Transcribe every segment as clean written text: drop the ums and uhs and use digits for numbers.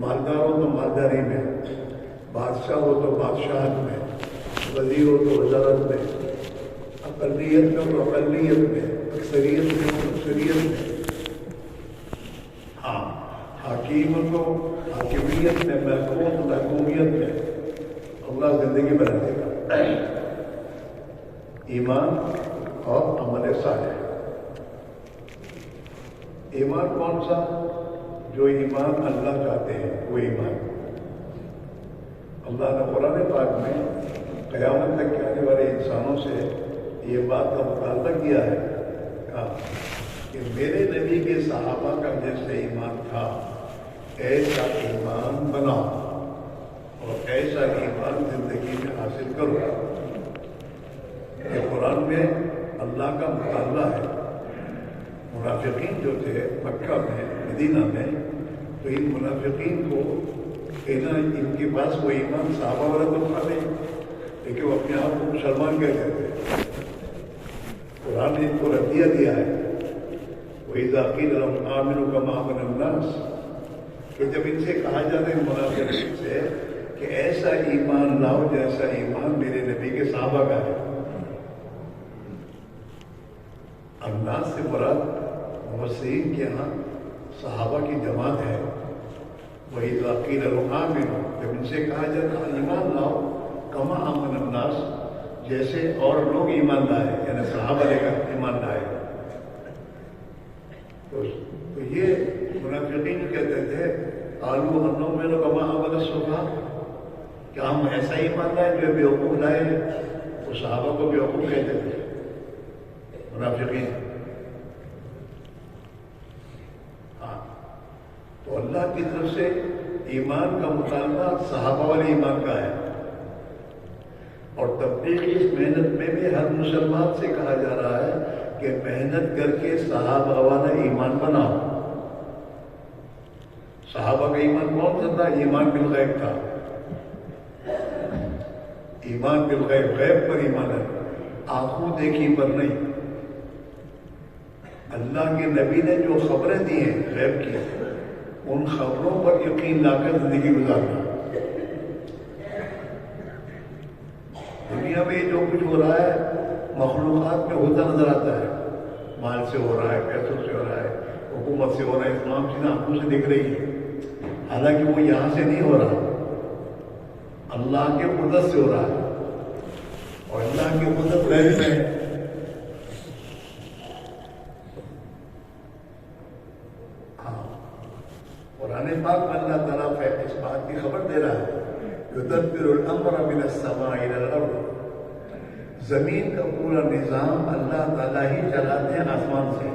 مالدار ہو تو مالداری میں، بادشاہ ہو تو بادشاہت میں، وزیر ہو تو وزارت میں، اقلیت میں ہو تو اقلیت میں، اکثریت میں ہو تو اکثریت میں، ہاں حکیم ہو تو حاکمیت میں، محکوم ہو تو محکومیت میں، اللہ زندگی بنا دے گا۔ ایمان اور عمل صالح۔ ایمان کون سا؟ جو ایمان اللہ چاہتے ہیں وہ ایمان۔ اللہ نے قرآن پاک میں قیامت تک کے آنے والے انسانوں سے یہ بات کا مطالبہ کیا ہے کہ میرے نبی کے صحابہ کا جیسے ایمان تھا ایسا ایمان بناؤ اور ایسا ایمان زندگی میں حاصل کرو۔ یہ قرآن میں اللہ کا مطالبہ ہے۔ منافقین جو تھے مکہ میں، مدینہ میں، تو ان منافقین کو کہنا ان کے پاس وہ ایمان صحابہ والا تو تھا نہیں، لیکن وہ اپنے آپ کو مسلمان کہتے تھے۔ قرآن نے ان کو ردیہ دیا ہے، وَإِذَا قِيلَ لَهُمْ آمِنُوا كَمَا آمَنَ النَّاسُ، کہ جب ان سے کہا جاتا ہے منافقین سے کہ ایسا ایمان لاؤ جیسا ایمان میرے نبی کے صحابہ کا ہے۔ الناس سے مراد مفسرین کے ہاں صحابہ کی جماعت ہے۔ وَإِذَا قِيلَ لَهُمْ آمِنُوا، جب ان سے کہا جاتا ہے ایمان لاؤ کما آمن الناس، جیسے اور لوگ ایمان لائے، یعنی صحابہ لے کر ایمان لائے۔ تو یہ منافقین کہتے تھے قالوا أَنُؤْمِنُ كَمَا آمَنَ السُّفَهَاءُ، کہ ہم ایسا ایمان لائے جو بیوقوف لائے۔ وہ صحابہ کو بیوقوف کہتے تھے منافقین۔ ہاں، تو اللہ کی طرف سے ایمان کا مطالبہ صحابہ والے ایمان کا ہے، اور تبلیغ کی اس محنت میں بھی ہر مسلمان سے کہا جا رہا ہے کہ محنت کر کے صحابہ والا ایمان بناؤ۔ صحابہ کا ایمان کون سا تھا؟ ایمان بالغیب تھا۔ ایمان بالغیب، غیب پر ایمان ہے، آنکھوں دیکھی پر نہیں۔ اللہ کے نبی نے جو خبریں دی ہیں غیب کی، ان خبروں پر یقین لا کر زندگی گزارنا۔ دنیا میں جو کچھ ہو رہا ہے مخلوقات میں ہوتا نظر آتا ہے، مال سے ہو رہا ہے، پیسوں سے ہو رہا ہے، حکومت سے ہو رہا ہے، اسلام چیزیں آنکھوں سے دکھ رہی ہے، حالانکہ وہ یہاں سے نہیں ہو رہا، اللہ کے قدرت سے ہو رہا ہے، اور اللہ کی قدرت غیب میں ہے۔ ہاں، قرآن پاک میں اللہ تعالیٰ اس بات کی خبر دے رہا ہے يُدَبِّرُ الْأَمْرَ مِنَ السَّمَاءِ إِلَى الْأَرْضِ، زمین کا پورا نظام اللہ تعالیٰ ہی چلاتے ہیں آسمان سے۔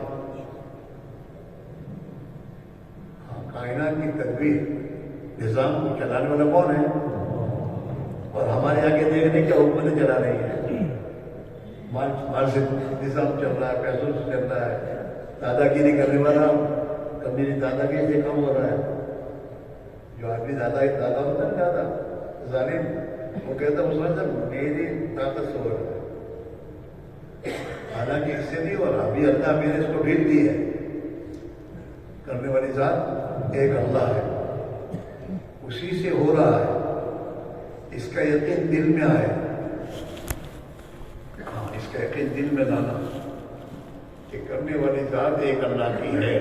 کائنات کی تدبیر، نظام کو چلانے والا کون ہے؟ اور ہمارے آگے دیکھنے کیا حکومتیں چلا رہی ہیں، مال سے نظام چل رہا ہے، پیسوں سے چل رہا ہے، دادا گیری کرنے والا کبھی دادا گیری سے کم ہو رہا ہے۔ جو آدمی دادا ہوتا ہے دادا ظالم، وہ کہتا ہے مسلمان میری طاقت سے ہو رہا ہے، حالانکہ اس سے نہیں ہو رہا۔ ابھی اللہ میں نے اس کو بھیج دی ہے، کرنے والی ذات ایک اللہ ہے، اسی سے ہو رہا ہے، اس کا یقین دل میں آئے۔ ہاں، اس کا یقین دل میں لانا کہ کرنے والی ذات ایک اللہ کی ہے۔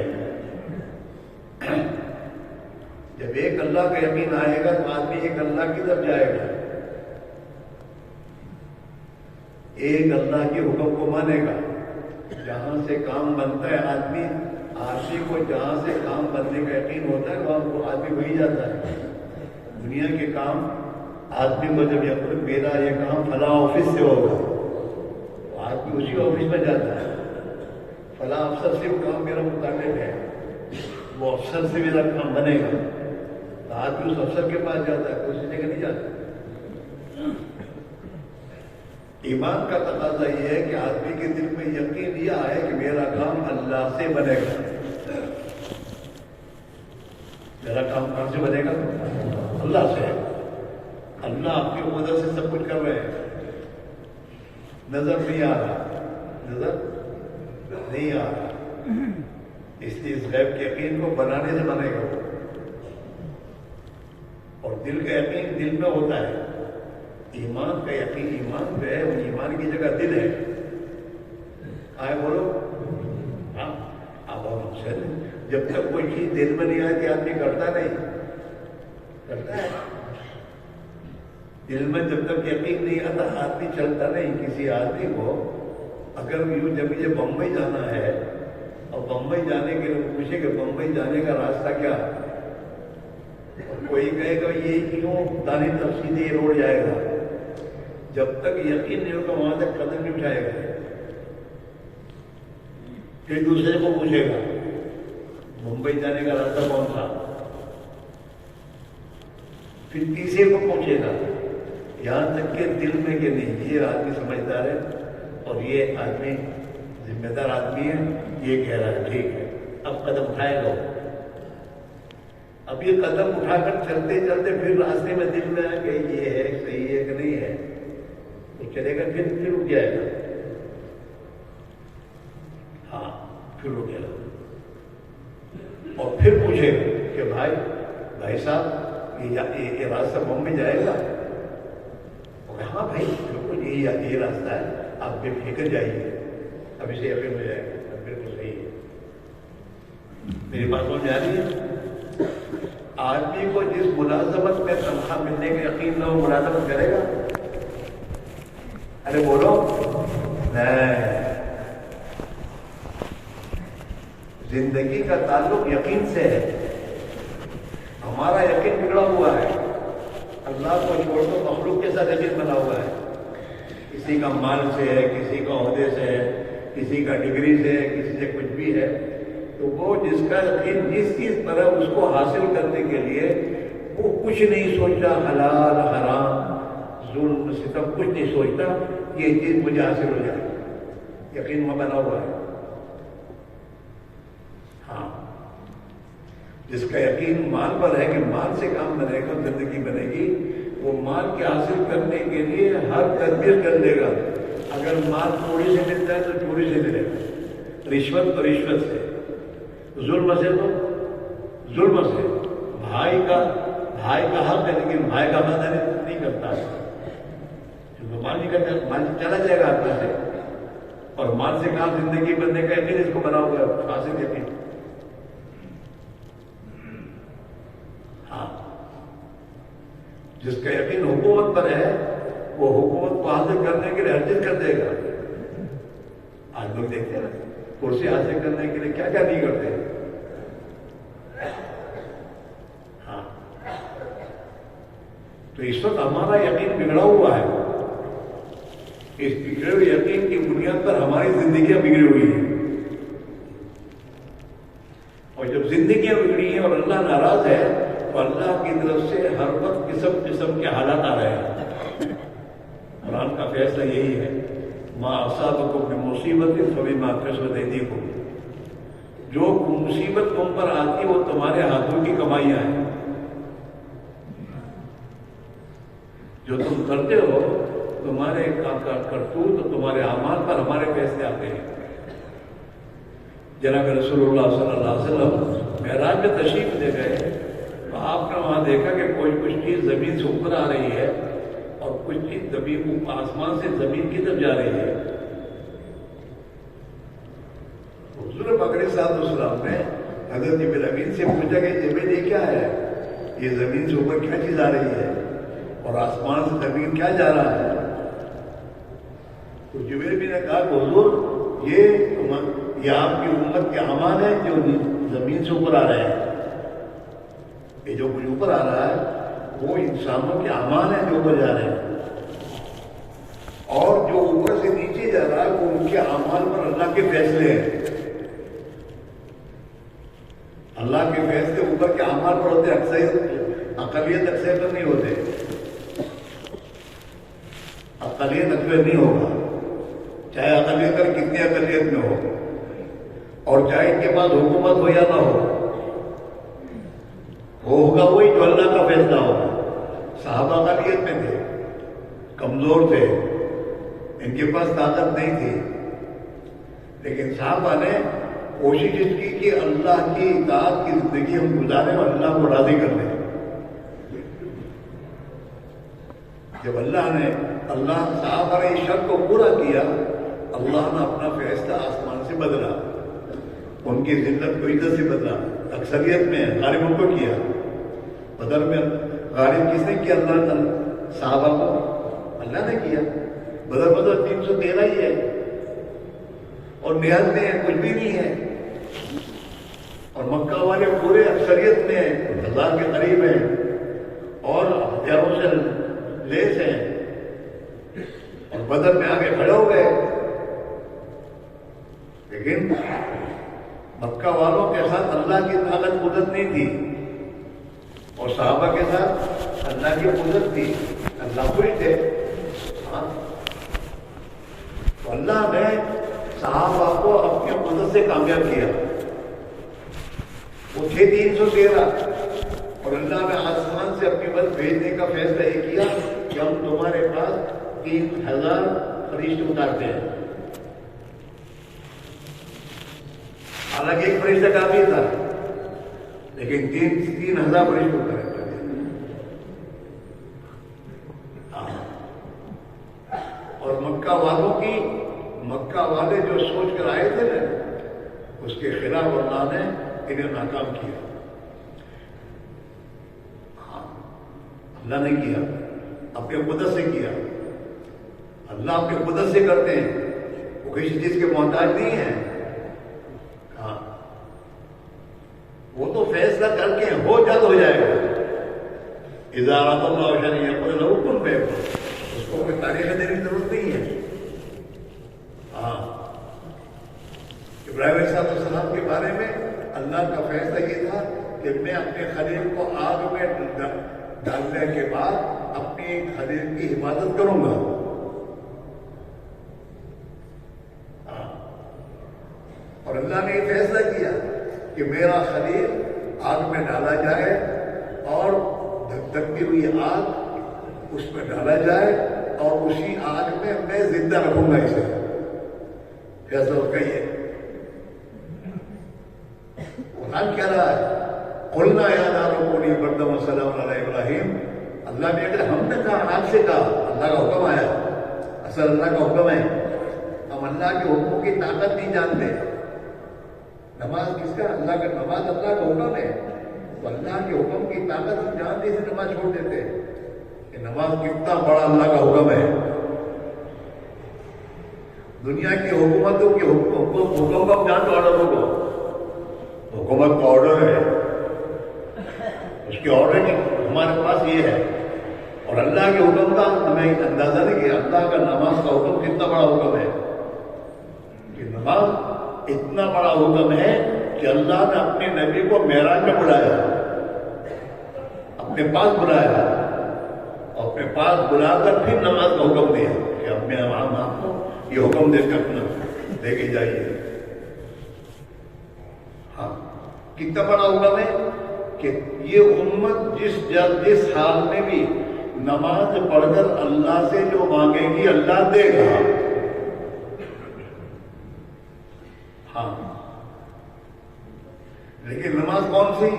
جب ایک اللہ کا یقین آئے گا تو آدمی ایک اللہ کی طرف جائے گا، ایک اللہ کے حکم کو مانے گا۔ جہاں سے کام بنتا ہے آدمی کو جہاں سے کام بننے کا یقین ہوتا ہے وہاں وہ آدمی وہی جاتا ہے۔ دنیا کے کام آدمی کو جب یقین میرا یہ کام فلاں آفس سے ہوگا تو آدمی اسی آفس میں جاتا ہے۔ فلاں افسر سے وہ کام میرا متعلق ہے، وہ افسر سے میرا کام بنے گا تو آدمی اس افسر کے پاس جاتا ہے، کوئی جگہ نہیں جاتا۔ ایمان کا تقاضا یہ ہے کہ آدمی کے دل میں یقین یہ آئے کہ میرا کام اللہ سے بنے گا۔ میرا کام کہاں سے بنے گا؟ اللہ سے۔ اللہ اپنی قدرت سے سب کچھ کر رہے ہیں، نظر نہیں آ رہا، نظر نہیں آ رہا، اس لیے اس غیب کے یقین کو بنانے سے بنے گا وہ۔ دل کا یقین دل میں ہوتا ہے. ایمان کا یقین ایمان پہ ہے، وہ ایمان کی جگہ دل ہے. آئے بولو. ہاں اب ہم سے جب تک کوئی چیز دل میں نہیں آتی آدمی کرتا نہیں، کرتا ہے. دل میں جب تک یقین نہیں آتا آدمی چلتا نہیں. کسی آدمی کو اگر یوں جب یہ بمبئی جانا ہے اور بمبئی جانے کے لیے پوچھے کہ بمبئی جانے کا راستہ کیا، کوئی کہے گا یہ کیوں دانی طرف سیدھے روڈ جائے گا. جب تک یقین نہیں ہوگا وہاں تک قدم نہیں اٹھائے گا. پھر دوسرے کو پوچھے گا ممبئی جانے کا راستہ کون تھا، پھر تیسرے کو پوچھے گا، یہاں تک کہ دل میں کہ نہیں یہ آدمی سمجھدار ہے اور یہ آدمی ذمہ دار آدمی ہے، یہ کہہ رہا ہے ٹھیک ہے اب قدم اٹھائے گا. اب یہ قدم اٹھا کر چلتے چلتے پھر راستے میں دل میں آئے کہ یہ ہے صحیح ہے کہ نہیں ہے، تو چلے گا پھر رک جائے گا. ہاں پھر رکے گا اور پھر پوچھے کہ بھائی صاحب یہ راستہ بمبئی جائے گا. ہاں بھائی بالکل یہ راستہ ہے، آپ بے فکر جائیے، ابھی سے یقین ہو جائے گا. بالکل صحیح ہے. میری بات سمجھ آ رہی ہے؟ آدمی کو جس ملازمت میں تنخواہ ملنے کا یقین نہ ہو ملازمت کرے گا؟ ارے بولو. زندگی کا تعلق یقین سے ہے. ہمارا یقین بگڑا ہوا ہے. اللہ کو چھوڑ کر مخلوق کے ساتھ یقین بنا ہوا ہے. کسی کا مال سے ہے، کسی کا عہدے سے ہے، کسی کا ڈگری سے ہے، کسی سے کچھ بھی ہے. تو وہ جس کا یقین جس چیز پر ہے اس کو حاصل کرنے کے لیے وہ کچھ نہیں سوچتا، حلال حرام ظلم ستم کچھ نہیں سوچتا، یہ چیز مجھے حاصل ہو جائے. یقین میں بنا ہوا ہے. ہاں جس کا یقین مال پر ہے کہ مال سے کام بنے گا، زندگی بنے گی، وہ مال کے حاصل کرنے کے لیے ہر تدبیر کر لے گا. اگر مال چوری سے ملتا ہے تو چوری سے ملے گا، رشوت تو رشوت سے، ظلم سے تو ظلم سے. بھائی کا حق ہے لیکن بھائی کا مدد نہیں کرتا ہے کیونکہ مال نہیں کرتا، مال چلا جائے گا آپ سے. اور مال سے کام زندگی بننے کا یقین اس کو بنا ہوا ہے، حاصل یقین. ہاں جس کا یقین حکومت پر ہے وہ حکومت کو حاصل کرنے کے لیے ہر چیز کر دے گا. آج لوگ دیکھتے ہیں نا کرسی حاصل کرنے کے لیے کیا کیا نہیں کرتے. ہاں تو اس وقت ہمارا یقین بگڑا ہوا ہے. اس بگڑے ہوئے یقین کی بنیاد پر ہماری زندگیاں بگڑی ہوئی ہیں. اور جب زندگیاں بگڑی ہیں اور اللہ ناراض ہے تو اللہ کی طرف سے ہر وقت قسم قسم کے حالات آ رہے ہیں. قرآن کا فیصلہ یہی ہے، ما اصابکم من مصیبت فبما کسبت ایدیکم. جو مصیبت تم پر آتی ہے وہ تمہارے ہاتھوں کی کمائیاں ہیں. جو تم کرتے ہو تمہارے کرتوت تو تمہارے اعمال پر ہمارے فیصلے آتے ہیں. جناب رسول اللہ صلی اللہ علیہ وسلم معراج میں تشریف لے گئے تو آپ نے وہاں دیکھا کہ کچھ چیز زمین سے اوپر آ رہی ہے اور کچھ چیز آسمان سے زمین کی طرف جا رہی ہے. حضور پاک علیہ السلام نے حضرت جبریل امین سے پوچھا کہ جبریل یہ کیا ہے، یہ زمین سے اوپر کیا چیز آ رہی ہے اور آسمان سے زمین کیا جا رہا ہے. تو جبریل بھی نے کہا کہ حضور یہ آپ کی امت کے اعمال ہیں جو زمین سے اوپر آ رہے ہیں. یہ جو کچھ اوپر آ رہا ہے وہ انسانوں کے اعمال ہیں جو اوپر جا رہے ہیں، اور جو اوپر سے نیچے جا رہا ہے وہ ان کے اعمال پر اللہ کے فیصلے ہیں. اللہ کے فیصلے اوپر کے اعمال پر ہوتے، اقلیت اکثر پر نہیں ہوتے. اقلیت اکثر نہیں ہوگا، چاہے اقلیت پر کتنی اقلیت میں ہو اور چاہے ان کے پاس حکومت ہو یا نہ ہو، ہوگا وہی جو اللہ کا فیصلہ ہوگا. صحابہ اقلیت میں تھے، کمزور تھے، ان کے پاس طاقت نہیں تھی، لیکن صحابہ نے کوشش اس کی کہ اللہ کی اطاعت کی زندگی ہم گزاریں اور اللہ کو راضی کر لیں. جب اللہ صحابہ نے اس شرط کو پورا کیا، اللہ نے اپنا فیصلہ آسمان سے بدلا، ان کی ذلت کو عزت سے بدلا۔ اکثریت میں غالبوں کو کیا، بدر میں غالب کس نے کیا؟ اللہ نے صحابہ کو اللہ نے کیا۔ بدر 313 ہی ہے اور نہایت میں کچھ بھی نہیں ہے، اور مکہ والے پورے اکثریت میں 1000 کے قریب ہیں اور ہتھیاروں سے لیس ہیں، اور بدر میں آگے کھڑے ہو گئے۔ لیکن مکہ والوں کے ساتھ اللہ کی طاقت قدرت نہیں تھی، اور صحابہ کے ساتھ اللہ کی قدرت تھی، اللہ خوش تھے۔ تو اللہ نے صحابہ کو اپنی قدرت سے کامیاب کیا۔ وہ تھے 313، اور اللہ نے آسمان سے اپنی بات بھیجنے کا فیصلہ یہ کیا کہ ہم تمہارے پاس 3000 فرشتے اتارتے ہیں۔ حالانکہ ایک فرشتہ کافی تھا، لیکن 3000 فرشتے اتارے۔ اور مکہ والے جو سوچ کر آئے تھے نا، اس کے خلاف اللہ نے انہیں ناکام کیا۔ اللہ نے کیا، اپنے قدرت سے کیا۔ اللہ اپنے قدرت سے کرتے ہیں، وہ کسی چیز کے محتاج نہیں ہیں۔ وہ تو فیصلہ کر کے ہو جلد ہو جائے گا۔ اذا اراد اللہ شیئا یقول له کن فیکون، اس کو کوئی تاریخ دینے کی ضرورت نہیں ہے۔ ابراہیم علیہ السلام کے بارے میں اللہ کا فیصلہ یہ تھا کہ میں اپنے خلیل کو آگ میں ڈالنے کے بعد اپنے خلیل کی حفاظت کروں گا۔ اور اللہ نے یہ فیصلہ کیا کہ میرا خلیل آگ میں ڈالا جائے، اور دھکدھکتی ہوئی آگ اس میں ڈالا جائے، اور اسی آگ میں زندہ رکھوں گا اسے۔ فیصلہ اس کا یہ قرآن کہہ رہا ہے، قلنا یا نار کونی بردا وسلاما علی ابراہیم۔ اللہ نے اگر ہم نے کہا، آگ سے کہا، اللہ کا حکم آیا، اصل اللہ کا حکم ہے۔ ہم اللہ کے حکموں کی طاقت نہیں جانتے۔ نماز کس کا؟ اللہ کا، نماز اللہ کا حکم ہے، تو اللہ کے حکم کی طاقت ہم جانتے سے نماز چھوڑ دیتے کہ نماز کتنا بڑا اللہ کا حکم ہے۔ دنیا کی حکومتوں کے حکم کا جانتے، آرڈروں کو، حکومت کا آرڈر ہے، اس کے آرڈر کی ہمارے پاس یہ ہے، اور اللہ کے حکم کا ہمیں اندازہ نہیں کہ اللہ کا نماز کا حکم کتنا بڑا حکم ہے۔ کہ نماز اتنا بڑا حکم ہے کہ اللہ نے اپنے نبی کو معراج میں بلایا، اپنے پاس بلایا، اور اپنے پاس بلا کر پھر نماز کا حکم دیا کہ اب میں آپ کو یہ حکم دے کر اپنا لے کے جائیے۔ ہاں، کتنا بڑا حکم ہے کہ یہ امت جس حال میں بھی نماز پڑھ کر اللہ سے جو مانگے گی اللہ دے گا۔ ہاں، لیکن نماز کون سی؟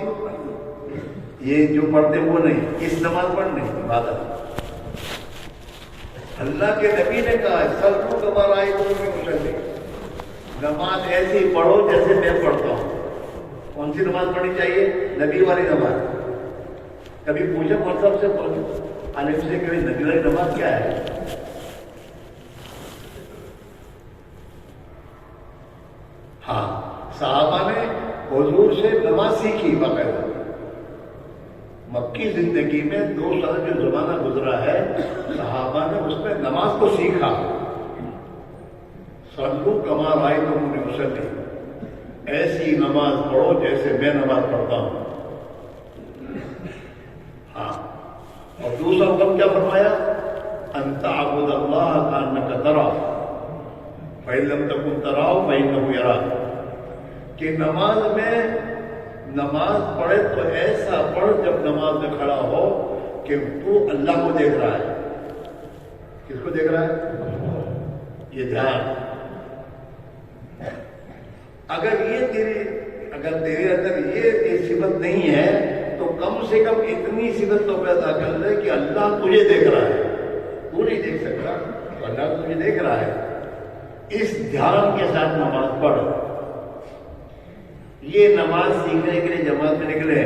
یہ جو پڑھتے وہ نہیں، اس نماز پڑھنے عبادت۔ اللہ کے نبی نے کہا سلو کما رأیتمونی اصلی، نماز ایسی پڑھو جیسے میں پڑھتا ہوں۔ کون سی نماز پڑھنی چاہیے؟ نبی والی نماز۔ کبھی پوچھا کون سب سے عالم سے کہ نبی والی نماز کیا ہے؟ ہاں، صحابہ نے حضور سے نماز سیکھی باقاعدہ۔ مکی زندگی میں 2 سال جو زمانہ گزرا ہے، صحابہ نے اس میں نماز کو سیکھا۔ صلو کما رأیتمونی اصلی، ایسی نماز پڑھو جیسے میں نماز پڑھتا ہوں۔ ہاں، اور دوسرا حکم کیا فرمایا؟ ان تعبد اللہ کأنک تراہ فإن لم تکن تراہ فإنہ یراک، کہ نماز میں نماز پڑھے تو ایسا پڑھ جب نماز میں کھڑا ہو کہ تو اللہ کو دیکھ رہا ہے۔ کس کو دیکھ رہا ہے؟ یہ دھیان۔ اگر تیرے اندر یہ صفت نہیں ہے تو کم سے کم اتنی صفت تو پیدا کر لے کہ اللہ تجھے دیکھ رہا ہے۔ تو نہیں دیکھ سکتا تو اللہ تجھے دیکھ رہا ہے. اس دھیان کے ساتھ نماز پڑھ. یہ نماز سیکھنے کے لیے جماعت میں نکلے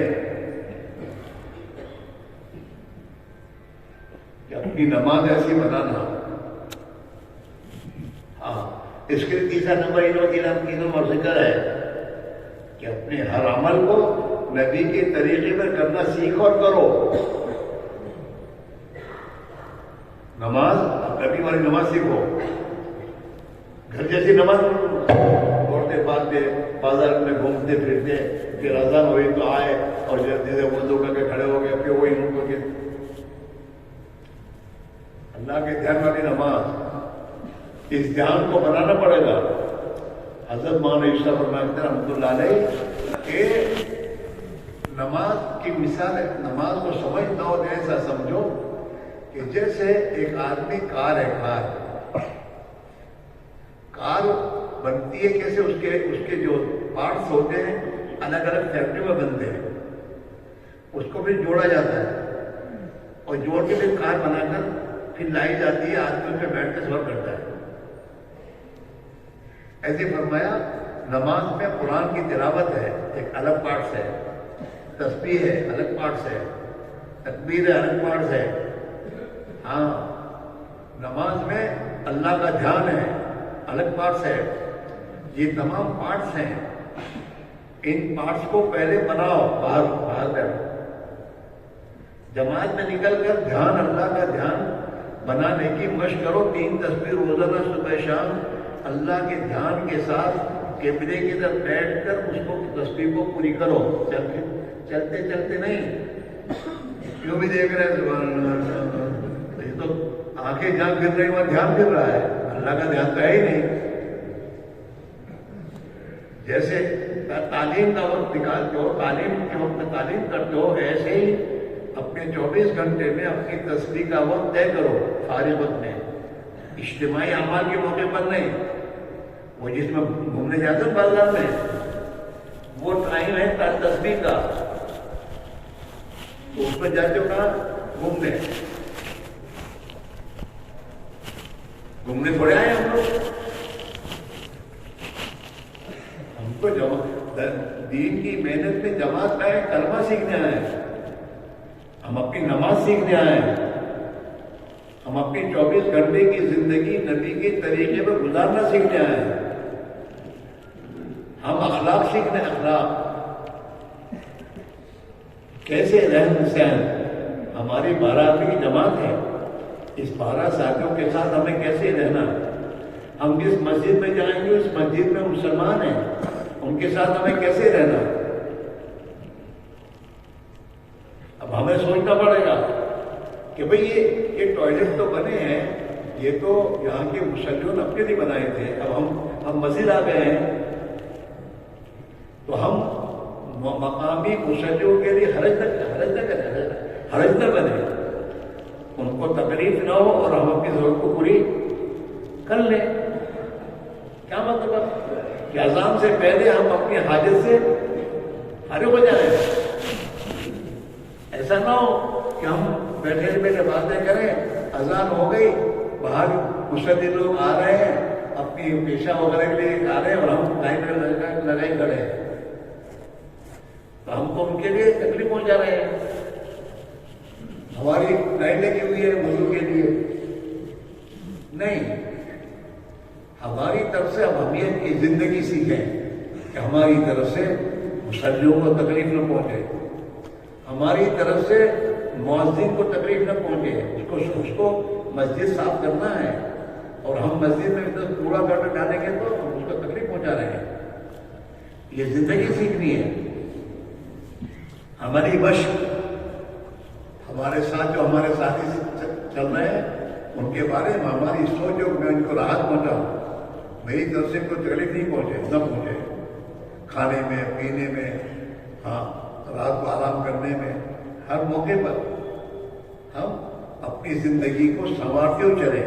کہ اپنی نماز ایسی بنانا. ہاں اس کے تیسرا نمبر تینوں ذکر ہے کہ اپنے ہر عمل کو نبی کے طریقے پر کرنا سیکھو اور کرو. نماز نبی والی نماز سیکھو. گھر جیسی نماز عورتیں بازار میں گھومتے پھرتے پھر اذان ہوئی تو آئے اور جلدی سے وضو کر کے کھڑے ہو گئے پھر وہی ان کے اللہ کے دھیان والی نماز. اس دھیان کو بنانا پڑے گا. حضرت مولانا عیسیٰ فرماتے رحمۃ اللہ علیہ کہ نماز کی مثال ہے. نماز کو سمجھنا ہو تو ایسا سمجھو کہ جیسے ایک آدمی کار ہے. کار بنتی ہے کیسے؟ اس کے جو پارٹس ہوتے ہیں الگ الگ فیکٹری میں بنتے ہیں. اس کو پھر جوڑا جاتا ہے اور جوڑ کے پھر کار بنا کر پھر لائی جاتی ہے. آدمی اس پہ بیٹھ کے سفر کرتا ہے. ایسے فرمایا نماز میں قرآن کی تلاوت ہے ایک الگ پارٹس ہے. تسبیح ہے الگ پارٹس ہے. تکبیر ہے الگ پارٹس ہے. ہاں نماز میں اللہ کا دھیان ہے الگ پارٹس ہے. یہ تمام پارٹس ہیں. ان پارٹس کو پہلے بناؤ. باہر بیٹھو. جماعت میں نکل کر دھیان اللہ کا دھیان بنانے کی مشق کرو. 3 تسبیح روزانہ صبح شام اللہ کے دھیان کے ساتھ قبلے کی طرف بیٹھ کر اس کو تسبیح کو پوری کرو. چلتے چلتے نہیں. کیوں بھی دیکھ رہے ہیں یہ تو آنکھیں جہاں گر رہی وہاں دھیان گر رہا ہے. اللہ کا دھیان تو ہے ہی نہیں. جیسے تعلیم کا وقت نکالتے ہو تعلیم کے وقت میں تعلیم کرتے ہو ایسے ہی اپنے 24 گھنٹے میں اپنی تسبیح کا وقت طے کرو. فارغ وقت میں اجتماعی اعمال کے موقع پر نہیں. وہ جس میں گھومنے جاتے ہیں بازار میں وہ ٹائم ہے تسبیح کا. تو اس میں جاتے ہو کہاں گھومنے تھوڑے آئے ہم لوگ. ہم کو دین کی محنت میں جماعت آئے کلمہ سیکھنے آئے. ہم اپنی نماز سیکھنے آئے. ہم اپنی 24 گھنٹے کی زندگی نبی کے طریقے پر گزارنا سیکھنے آئے. ہم اخلاق سیکھنے. اخلاق کیسے رہن سہن. ہماری 12 آدمی کی جماعت ہے. اس 12 ساتھیوں کے ساتھ ہمیں کیسے رہنا. ہم جس مسجد میں جائیں گے اس مسجد میں مسلمان ہیں ان کے ساتھ ہمیں کیسے رہنا. اب ہمیں سوچنا پڑے گا کہ بھئی یہ ٹوائلٹ تو بنے ہیں یہ تو یہاں کے مسلمانوں نے اپنے لیے بنائے تھے. اب ہم مسجد آ گئے ہیں تو ہم مقامی مسلمانوں کے لیے حرج نہ بنے. ان کو تکلیف نہ ہو اور ہم اپنی ضرورت کو پوری کر لیں. کیا مطلب ہے کہ اذان سے پہلے ہم اپنی حاجت سے فارغ ہو جائیں. ایسا نہ ہو کہ ہم بیٹھے باتیں کریں. اذان ہو گئی باہر مسلم لوگ آ رہے ہیں اپنی پیشہ وغیرہ کے لیے آ رہے ہیں اور ہم لائن میں لگائی کھڑے ہیں تو ہم کو ان کے لیے تکلیف پہنچا رہے ہیں. ہماری لائن لگی ہوئی ہے وضو کے لیے نہیں. ہماری طرف سے اب ہم یہ زندگی سیکھیں کہ ہماری طرف سے مسلمانوں کو تکلیف نہ پہنچے. ہماری طرف سے مؤذن کو تکلیف نہ پہنچے. اس کو مسجد صاف کرنا ہے اور ہم مسجد میں کوڑا کرکٹ ڈالیں گے تو ہم اس کو تکلیف پہنچا رہے ہیں. یہ زندگی سیکھنی ہے. ہماری مشق ہمارے ساتھ جو ہمارے ساتھی چل رہے ہیں ان کے بارے میں ہماری سوچ جو میں ان کو راحت پہنچاؤں. میری طرف سے کوئی تکلیف نہیں پہنچے نہ پہنچے. کھانے میں پینے میں ہاں رات کو آرام کرنے میں ہر موقع پر ہم اپنی زندگی کو سنوارتے ہوئے چلیں.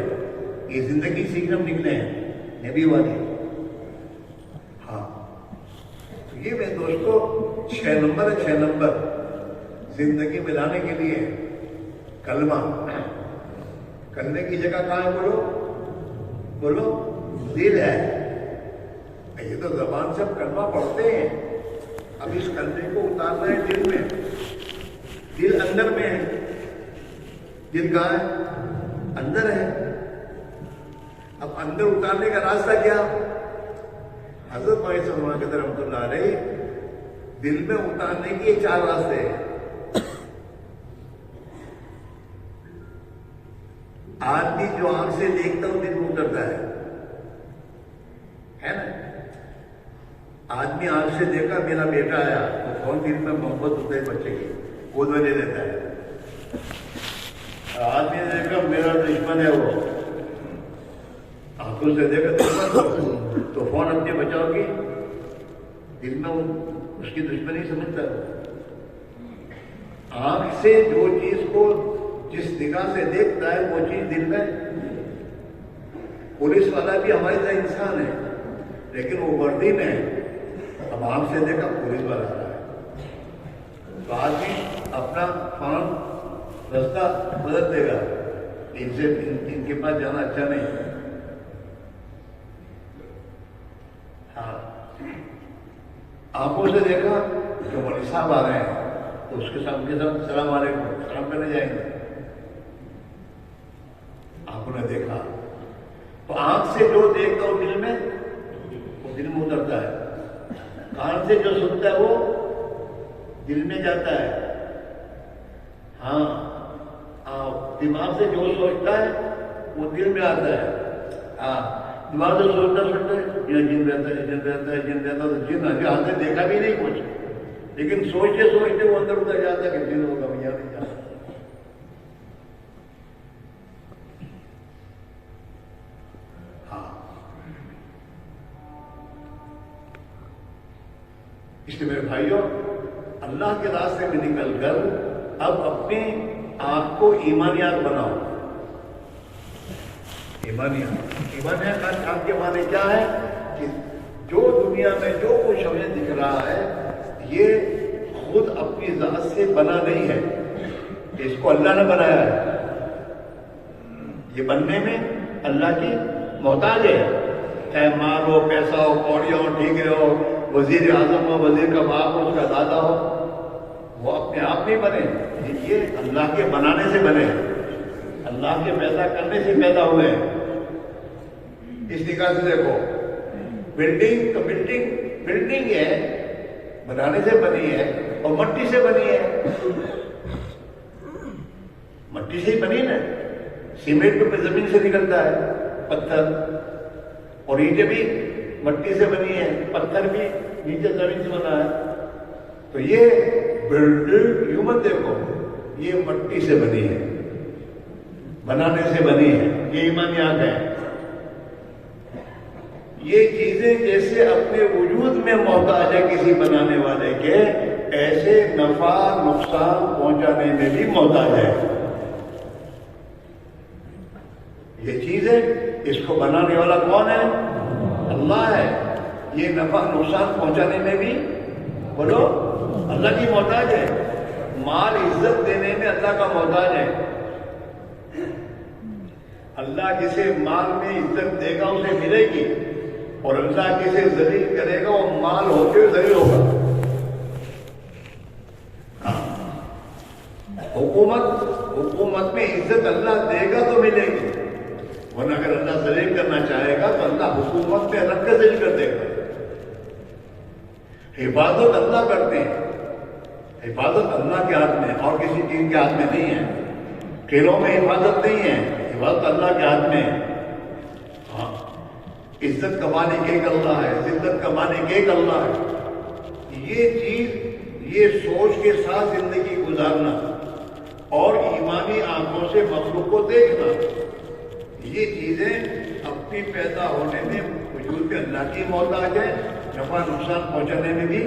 یہ زندگی سیکھنے ہم نکلے ہیں نبی والی. ہاں تو یہ میرے دوستوں 6 نمبر ہے. 6 نمبر زندگی میں لانے کے لیے کلمہ. کرنے کی جگہ کہاں ہے؟ بولو بولو، دل ہے۔ یہ تو زبان سے ہم کلمہ پڑھتے ہیں، اب اس کلمے کو اتارنا ہے دل میں۔ دل اندر میں ہے، دل کہاں ہے؟ اندر ہے۔ اب اندر اتارنے کا راستہ کیا؟ حضرت بھائی سلمان کے رحمۃ اللہ علیہ دل میں اتارنے کے 4 راستے ہیں۔ آدمی جو آنکھ سے دیکھتا ہو دل میں اترتا ہے نا؟ آدمی آنکھ سے دیکھا میرا بیٹا آیا تو کون دل میں محبت ہوتا ہے بچے کی، گود میں لے لیتا ہے۔ آدمی نے دیکھا میرا دشمن ہے، وہ آنکھوں سے دیکھا دشمن تو فون اپنے بچاؤ کی، دل میں اس کی دشمنی سمجھتا ہے۔ آنکھ سے جو چیز کو جس نگاہ سے دیکھتا ہے وہ چیز دل میں۔ پولیس والا بھی ہماری طرح انسان ہے، لیکن وہ وردی میں ہے۔ اب آنکھ سے دیکھا پولیس والا آ رہا ہے تو آدمی اپنا فون راستہ بدل دے گا، ان کے پاس جانا اچھا نہیں۔ ہاں، آنکھوں سے دیکھا کہ مولوی صاحب آ رہے ہیں تو اس کے ساتھ السلام علیکم سلام کرنے جائیں گے۔ آنکھوں نے دیکھا تو آنکھ سے جو دیکھتا ہو دل میں، وہ دل میں اترتا ہے۔ کان سے جو سنتا ہے وہ دل میں جاتا ہے۔ ہاں، دماغ سے جو سوچتا ہے وہ دل میں آتا ہے۔ ہاں، دماغ سے سوچتا ہے یہ جن رہتا ہے، جن رہتا ہے، جن رہتا ہے، تو جن آگے ہاتھ سے دیکھا بھی نہیں کچھ، لیکن سوچتے سوچتے وہ اندر اتر جاتا ہے کہ جن ہوگا میں یاد نہیں جاتا۔ اس لیے میرے بھائیوں، اللہ کے راستے میں نکل کر اب اپنے آپ کو ایمانیات بناؤ۔ ایمانیات آپ کے معنی کیا ہے؟ کہ جو دنیا میں جو کچھ ہمیں دکھ رہا ہے یہ خود اپنی ذات سے بنا نہیں ہے، اس کو اللہ نے بنایا ہے۔ یہ بننے میں اللہ کی محتاج ہے، چاہے مال ہو، پیسہ ہو، کوڑیاں ہو، ٹھیکرے ہو، وزیر اعظم ہو، وزیر کا باپ ہو، اس کا دادا ہو، وہ اپنے آپ نہیں بنے، یہ اللہ کے بنانے سے بنے، اللہ کے پیدا کرنے سے پیدا ہوئے۔ اس نگاہ سے دیکھو، بلڈنگ تو بلڈنگ ہے، بنانے سے بنی ہے اور مٹی سے بنی ہے۔ مٹی سے ہی بنی نا، سیمنٹ پہ زمین سے نکلتا ہے، پتھر، اور اینٹیں بھی مٹی سے بنی ہے، پتھر بھی نیچے زمین سے بنا ہے۔ تو یہ بلڈنگ ہیومن دیکھو، یہ مٹی سے بنی ہے، بنانے سے بنی ہے، یہ ایمانیات ہے۔ یہ چیزیں جیسے اپنے وجود میں محتاج ہے کسی بنانے والے کے، ایسے نفع نقصان پہنچانے میں بھی محتاج ہے۔ یہ چیز ہے، اس کو بنانے والا کون ہے؟ اللہ ہے۔ یہ نفع نقصان پہنچانے میں بھی بولو اللہ کی محتاج ہے۔ مال عزت دینے میں اللہ کا محتاج ہے۔ اللہ جسے مال میں عزت دے گا اسے ملے گی، اور اللہ جسے ذلیل کرے گا وہ مال ہوتے ہوئے ذلیل ہوگا۔ حکومت میں عزت اللہ دے گا تو ملے گی، ورنہ اگر اللہ ذلیل کرنا چاہے گا تو اللہ حکومت میں رکھ کے ذلیل کر دے گا۔ حفاظت اللہ کرتے ہیں، حفاظت اللہ کے ہاتھ میں اور کسی چیز کے ہاتھ میں نہیں ہے۔ کھیلوں میں حفاظت نہیں ہے، حفاظت اللہ کے ہاتھ میں ہے۔ ہاں، عزت کمانے کے ایک اللہ ہے، ذلت کمانے کے ایک اللہ ہے۔ یہ چیز، یہ سوچ کے ساتھ زندگی گزارنا اور ایمانی آنکھوں سے مخلوق کو دیکھنا، یہ چیزیں اپنی پیدا ہونے میں وجود میں اللہ کی محتاج ہے، نفع نقصان پہنچانے میں بھی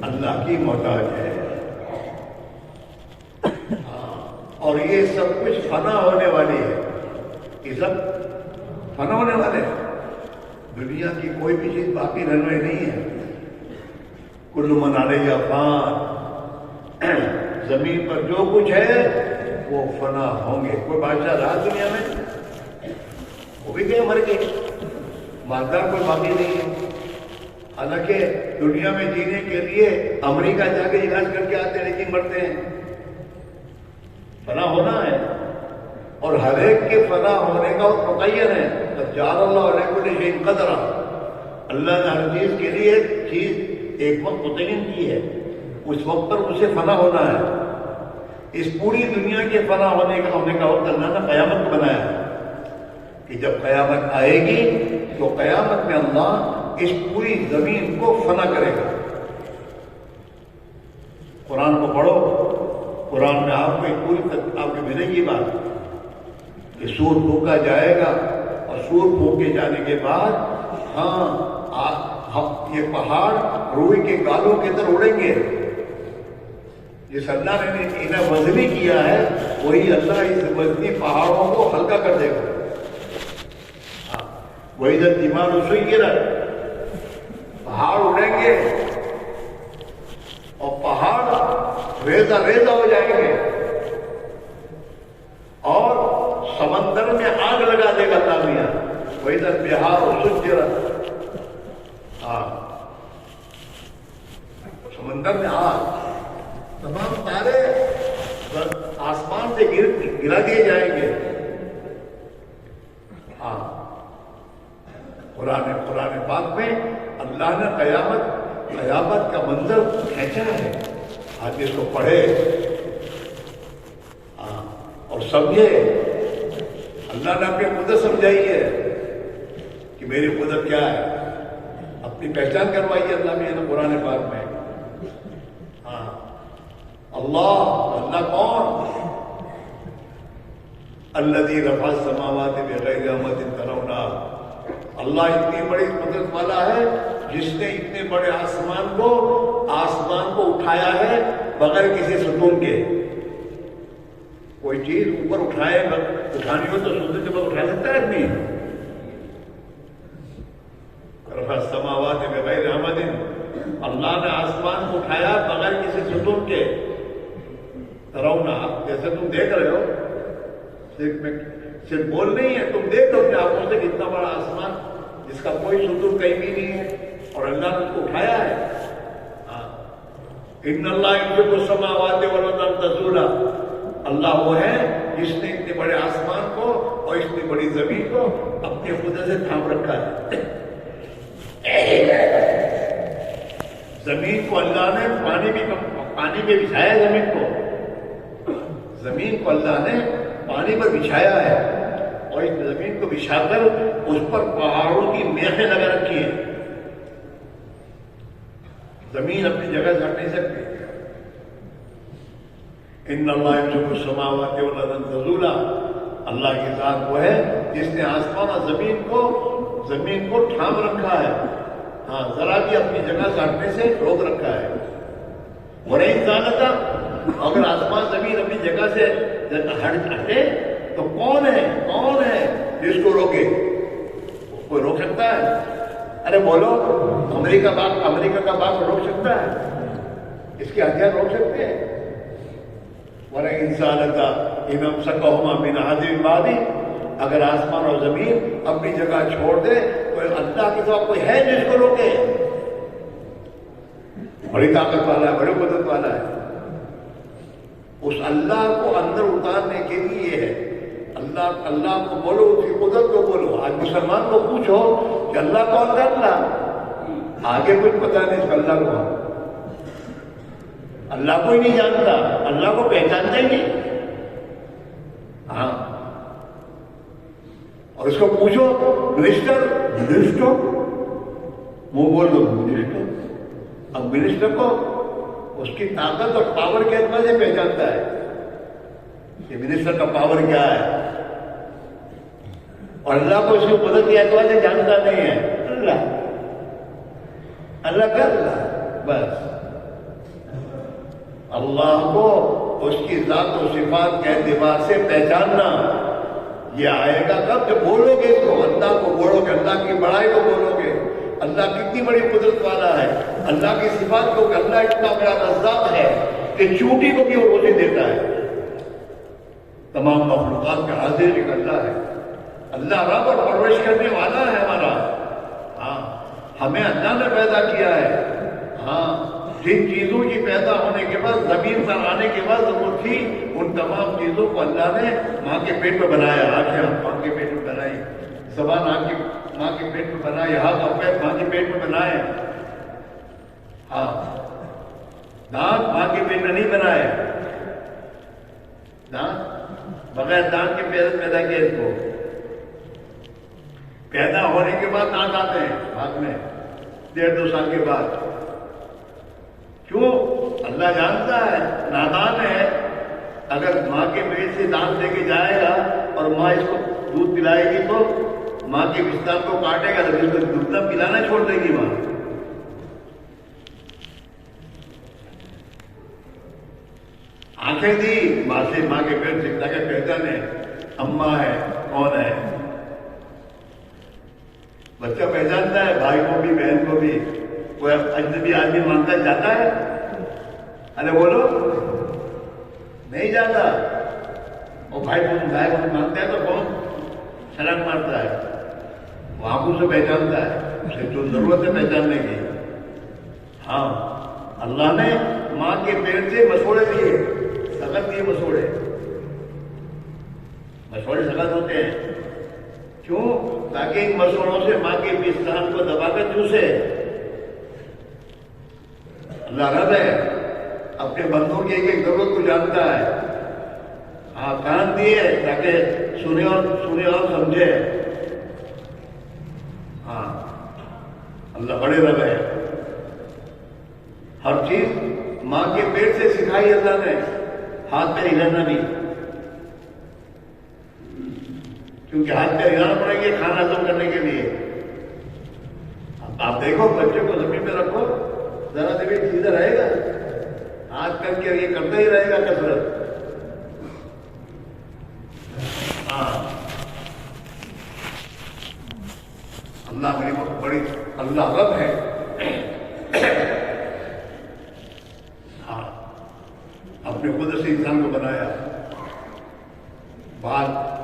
اللہ کی محتاج ہے۔ اور یہ سب کچھ فنا ہونے والی ہے، یہ سب فنا ہونے والے ہیں۔ دنیا کی کوئی بھی چیز باقی رہنے نہیں ہے۔ کل من علیہا فان، زمین پر جو کچھ ہے وہ فنا ہوں گے. کوئی بادشاہ رہا دنیا میں؟ وہ بھی گئے، مر گئے. مالدار کوئی باقی نہیں ہے. حالانکہ دنیا میں جینے کے لیے امریکہ جا کے علاج کر کے آتے ہیں لیکن مرتے ہیں. فنا ہونا ہے، اور ہر ایک کے فنا ہونے کا متعین ہے. جعل اللہ علیہ کل شیء قدرا، اللہ نے ہر چیز کے لیے ایک چیز ایک وقت متعین کی ہے، اس وقت پر اسے فنا ہونا ہے. اس پوری دنیا کے فنا ہونے کا وقت اللہ نے قیامت کو بنایا ہے کہ جب قیامت آئے گی تو قیامت میں اللہ اس پوری زمین کو فنا کرے گا. قرآن کو پڑھو، قرآن میں آپ کو ایک پوری آپ کو ملے گی بات کہ سور پھونکا جائے گا، اور سور پھونکے جانے کے بعد یہ پہاڑ روئی کے گالوں کے اندر اڑیں گے. جس اللہ نے انہیں وزنی کیا ہے وہی اللہ اس وزنی پہاڑوں کو ہلکا کر دے گا. وہی جب دماغ سوئی پہاڑ اڑیں گے اور پہاڑ ریزہ ریزہ ہو جائیں گے، اور سمندر میں آگ لگا دے گا تامیہ. وہی جب بہار سمندر میں آگ، تمام تارے آسمان سے گرا دیے جائیں گے. قرآن پاک میں اللہ نے قیامت کا منظر کھینچا ہے. آج اس کو پڑھے اور سمجھے. اللہ نے اپنی قدرت سمجھائی ہے کہ میری قدرت کیا ہے، اپنی پہچان کروائی ہے اللہ نے قرآن پاک میں. اللہ کون؟ الذی رفع السماوات بغیر عمد ترونہا. اللہ اتنی بڑی قدرت والا ہے جس نے اتنے بڑے آسمان کو اٹھایا ہے بغیر کسی ستون کے. کوئی چیز اوپر اٹھانی ہو تو ستون کے بعد اٹھا سکتا ہے آدمی؟ رفع السماوات بغیر عمد، اللہ نے آسمان کو اٹھایا بغیر کسی ستون کے. ترونہا، جیسے تم دیکھ رہے ہو، صرف بول نہیں ہے، تم دیکھ لو اپنے آنکھوں سے کتنا بڑا آسمان جس کا کوئی ستون کہیں بھی نہیں ہے، اور اللہ نے اس کو اٹھایا ہے. ان اللہ یمسک السماوات والارض ان تزولا. اللہ وہ ہے جس نے اتنے بڑے آسمان کو اور اتنی بڑی زمین کو اپنے قدرت سے تھام رکھا ہے. زمین کو اللہ نے پانی پہ بچھایا. زمین کو اللہ نے پانی پر بچھایا ہے، اور اس زمین کو بچھا کر اس پر پہاڑوں کی میخیں لگا رکھی ہیں. زمین اپنی جگہ سے ہٹ نہیں سکتی. ان اللہ یمسک السماوات والارض ان تزولا. اللہ کی ذات وہ ہے جس نے آسمان اور زمین کو تھام رکھا ہے، ذرا بھی اپنی جگہ سے ہٹنے سے روک رکھا ہے. اور ایک ذالتا، اگر آسمان زمین اپنی جگہ سے ہٹے تو کون ہے جس کو روکے؟ کوئی روک سکتا ہے؟ ارے بولو، امریکہ کا باغ روک سکتا ہے؟ اس کے ہتھیار روک سکتے ہیں؟ وَلَئِن سَأَلَكَ إِنْ أَمْسَكَهُمَا مِنْ أَحَدٍ مِّن بَعْدِهِ. اگر آسمان اور زمین اپنی جگہ چھوڑ دے تو اللہ کے سوا کوئی ہے جس کو روکے؟ بڑی طاقت والا ہے، بڑی قدرت والا ہے. اس اللہ کو اندر اتارنے کے لیے ہے. اللہ کو بولو، اس کی قدرت کو بولو. آج مسلمان کو پوچھو کہ اللہ کون ہے؟ اللہ آگے کچھ پتا نہیں اس کا اللہ کو. اللہ کو ہی نہیں جانتا، اللہ کو پہچانتا ہی نہیں. اور اس کو پوچھو منسٹر وہ بول دو منسٹر. اب منسٹر کو اس کی طاقت اور پاور کے اعتبار سے پہچانتا ہے کہ منسٹر کا پاور کیا ہے، اور اللہ کو اس کی قدرت کے اعتبار سے جانتا نہیں ہے. اللہ کا بس اللہ کو اس کی ذات و صفات کے اعتبار سے پہچاننا یہ آئے گا کب؟ جب بولو گے اس کو، اللہ کو بولو گے، اللہ کی بڑائی کو بولو گے، اللہ کتنی بڑی قدرت والا ہے، اللہ کی صفات کو کہ اللہ اتنا بڑا رزاق ہے کہ چوٹی کو بھی وہ روزی دیتا ہے. تمام مخلوقات کا رازق ایک اللہ ہے. اللہ رب اور پرورش کرنے والا ہے ہمارا. ہاں ہمیں اللہ نے پیدا کیا ہے. ہاں جن چیزوں کی پیدا ہونے کے بعد زمین پر آنے کے بعد ضرورت تھی ان تمام چیزوں کو اللہ نے ماں کے پیٹ میں بنایا. آنکھیں ماں کے پیٹ میں بنائی, زبان ماں کے پیٹ میں بنائی, ہاتھ اور پیر ماں کے پیٹ میں بنائے. ہاں دانت ماں کے پیٹ میں نہیں بنائے. دانت بغیر دانت کے پیدا کیا اس کو. پیدا ہونے کے بعد دانت آتے ہیں بعد میں 1.5-2 سال کے بعد. کیوں؟ اللہ جانتا ہے نادان ہے. اگر ماں کے پیٹ سے دانت لے کے جائے گا اور ماں اس کو دودھ پلائے گی تو ماں کے بستان کو کاٹے گا تو اس کو دودھ پلانا چھوڑ دے گی ماں. آنکھیں دی ماں سے, ماں کے پیٹ سے تاکہ پہچان ہے اماں ہے کون ہے. بچہ پہچانتا ہے بھائی کو بھی بہن کو بھی. کوئی اجنبی آدمی مانتا جاتا ہے؟ ارے بولو نہیں جاتا. اور بھائی کو مانتا ہے تو کون چھلانگ مارتا ہے. وہ آنکھوں سے پہچانتا ہے, اسے جو ضرورت ہے پہچاننے کی. ہاں اللہ نے ماں کے پیٹ سے مسوڑے دیے, سخت دیے مسوڑے. مسوڑے سخت ہوتے ہیں کیوں؟ تاکہ ان مسوڑوں سے ماں کے بستان کو دبا کر چوسے. اللہ رب ہے, اپنے بندوں کی ایک ضرورت کو جانتا ہے. ہاں کان دیے تاکہ سنے اور سمجھے. ہاں اللہ بڑے رب ہے. ہر چیز ماں کے پیٹ سے سکھائی اللہ نے. ہاتھ پہ ہلانا بھی, کیونکہ ہاتھ پہ ہلانا پڑیں گے کھانا ہضم کرنے کے لیے. آپ دیکھو بچے کو زمین پہ رکھو, ذرا دیر سیدھا رہے گا, ہاتھ کر کے یہ کرتا ہی رہے گا کثرت. ہاں اللہ بڑی اللہ رب ہے. ہاں اپنے قدرت سے انسان کو بنایا.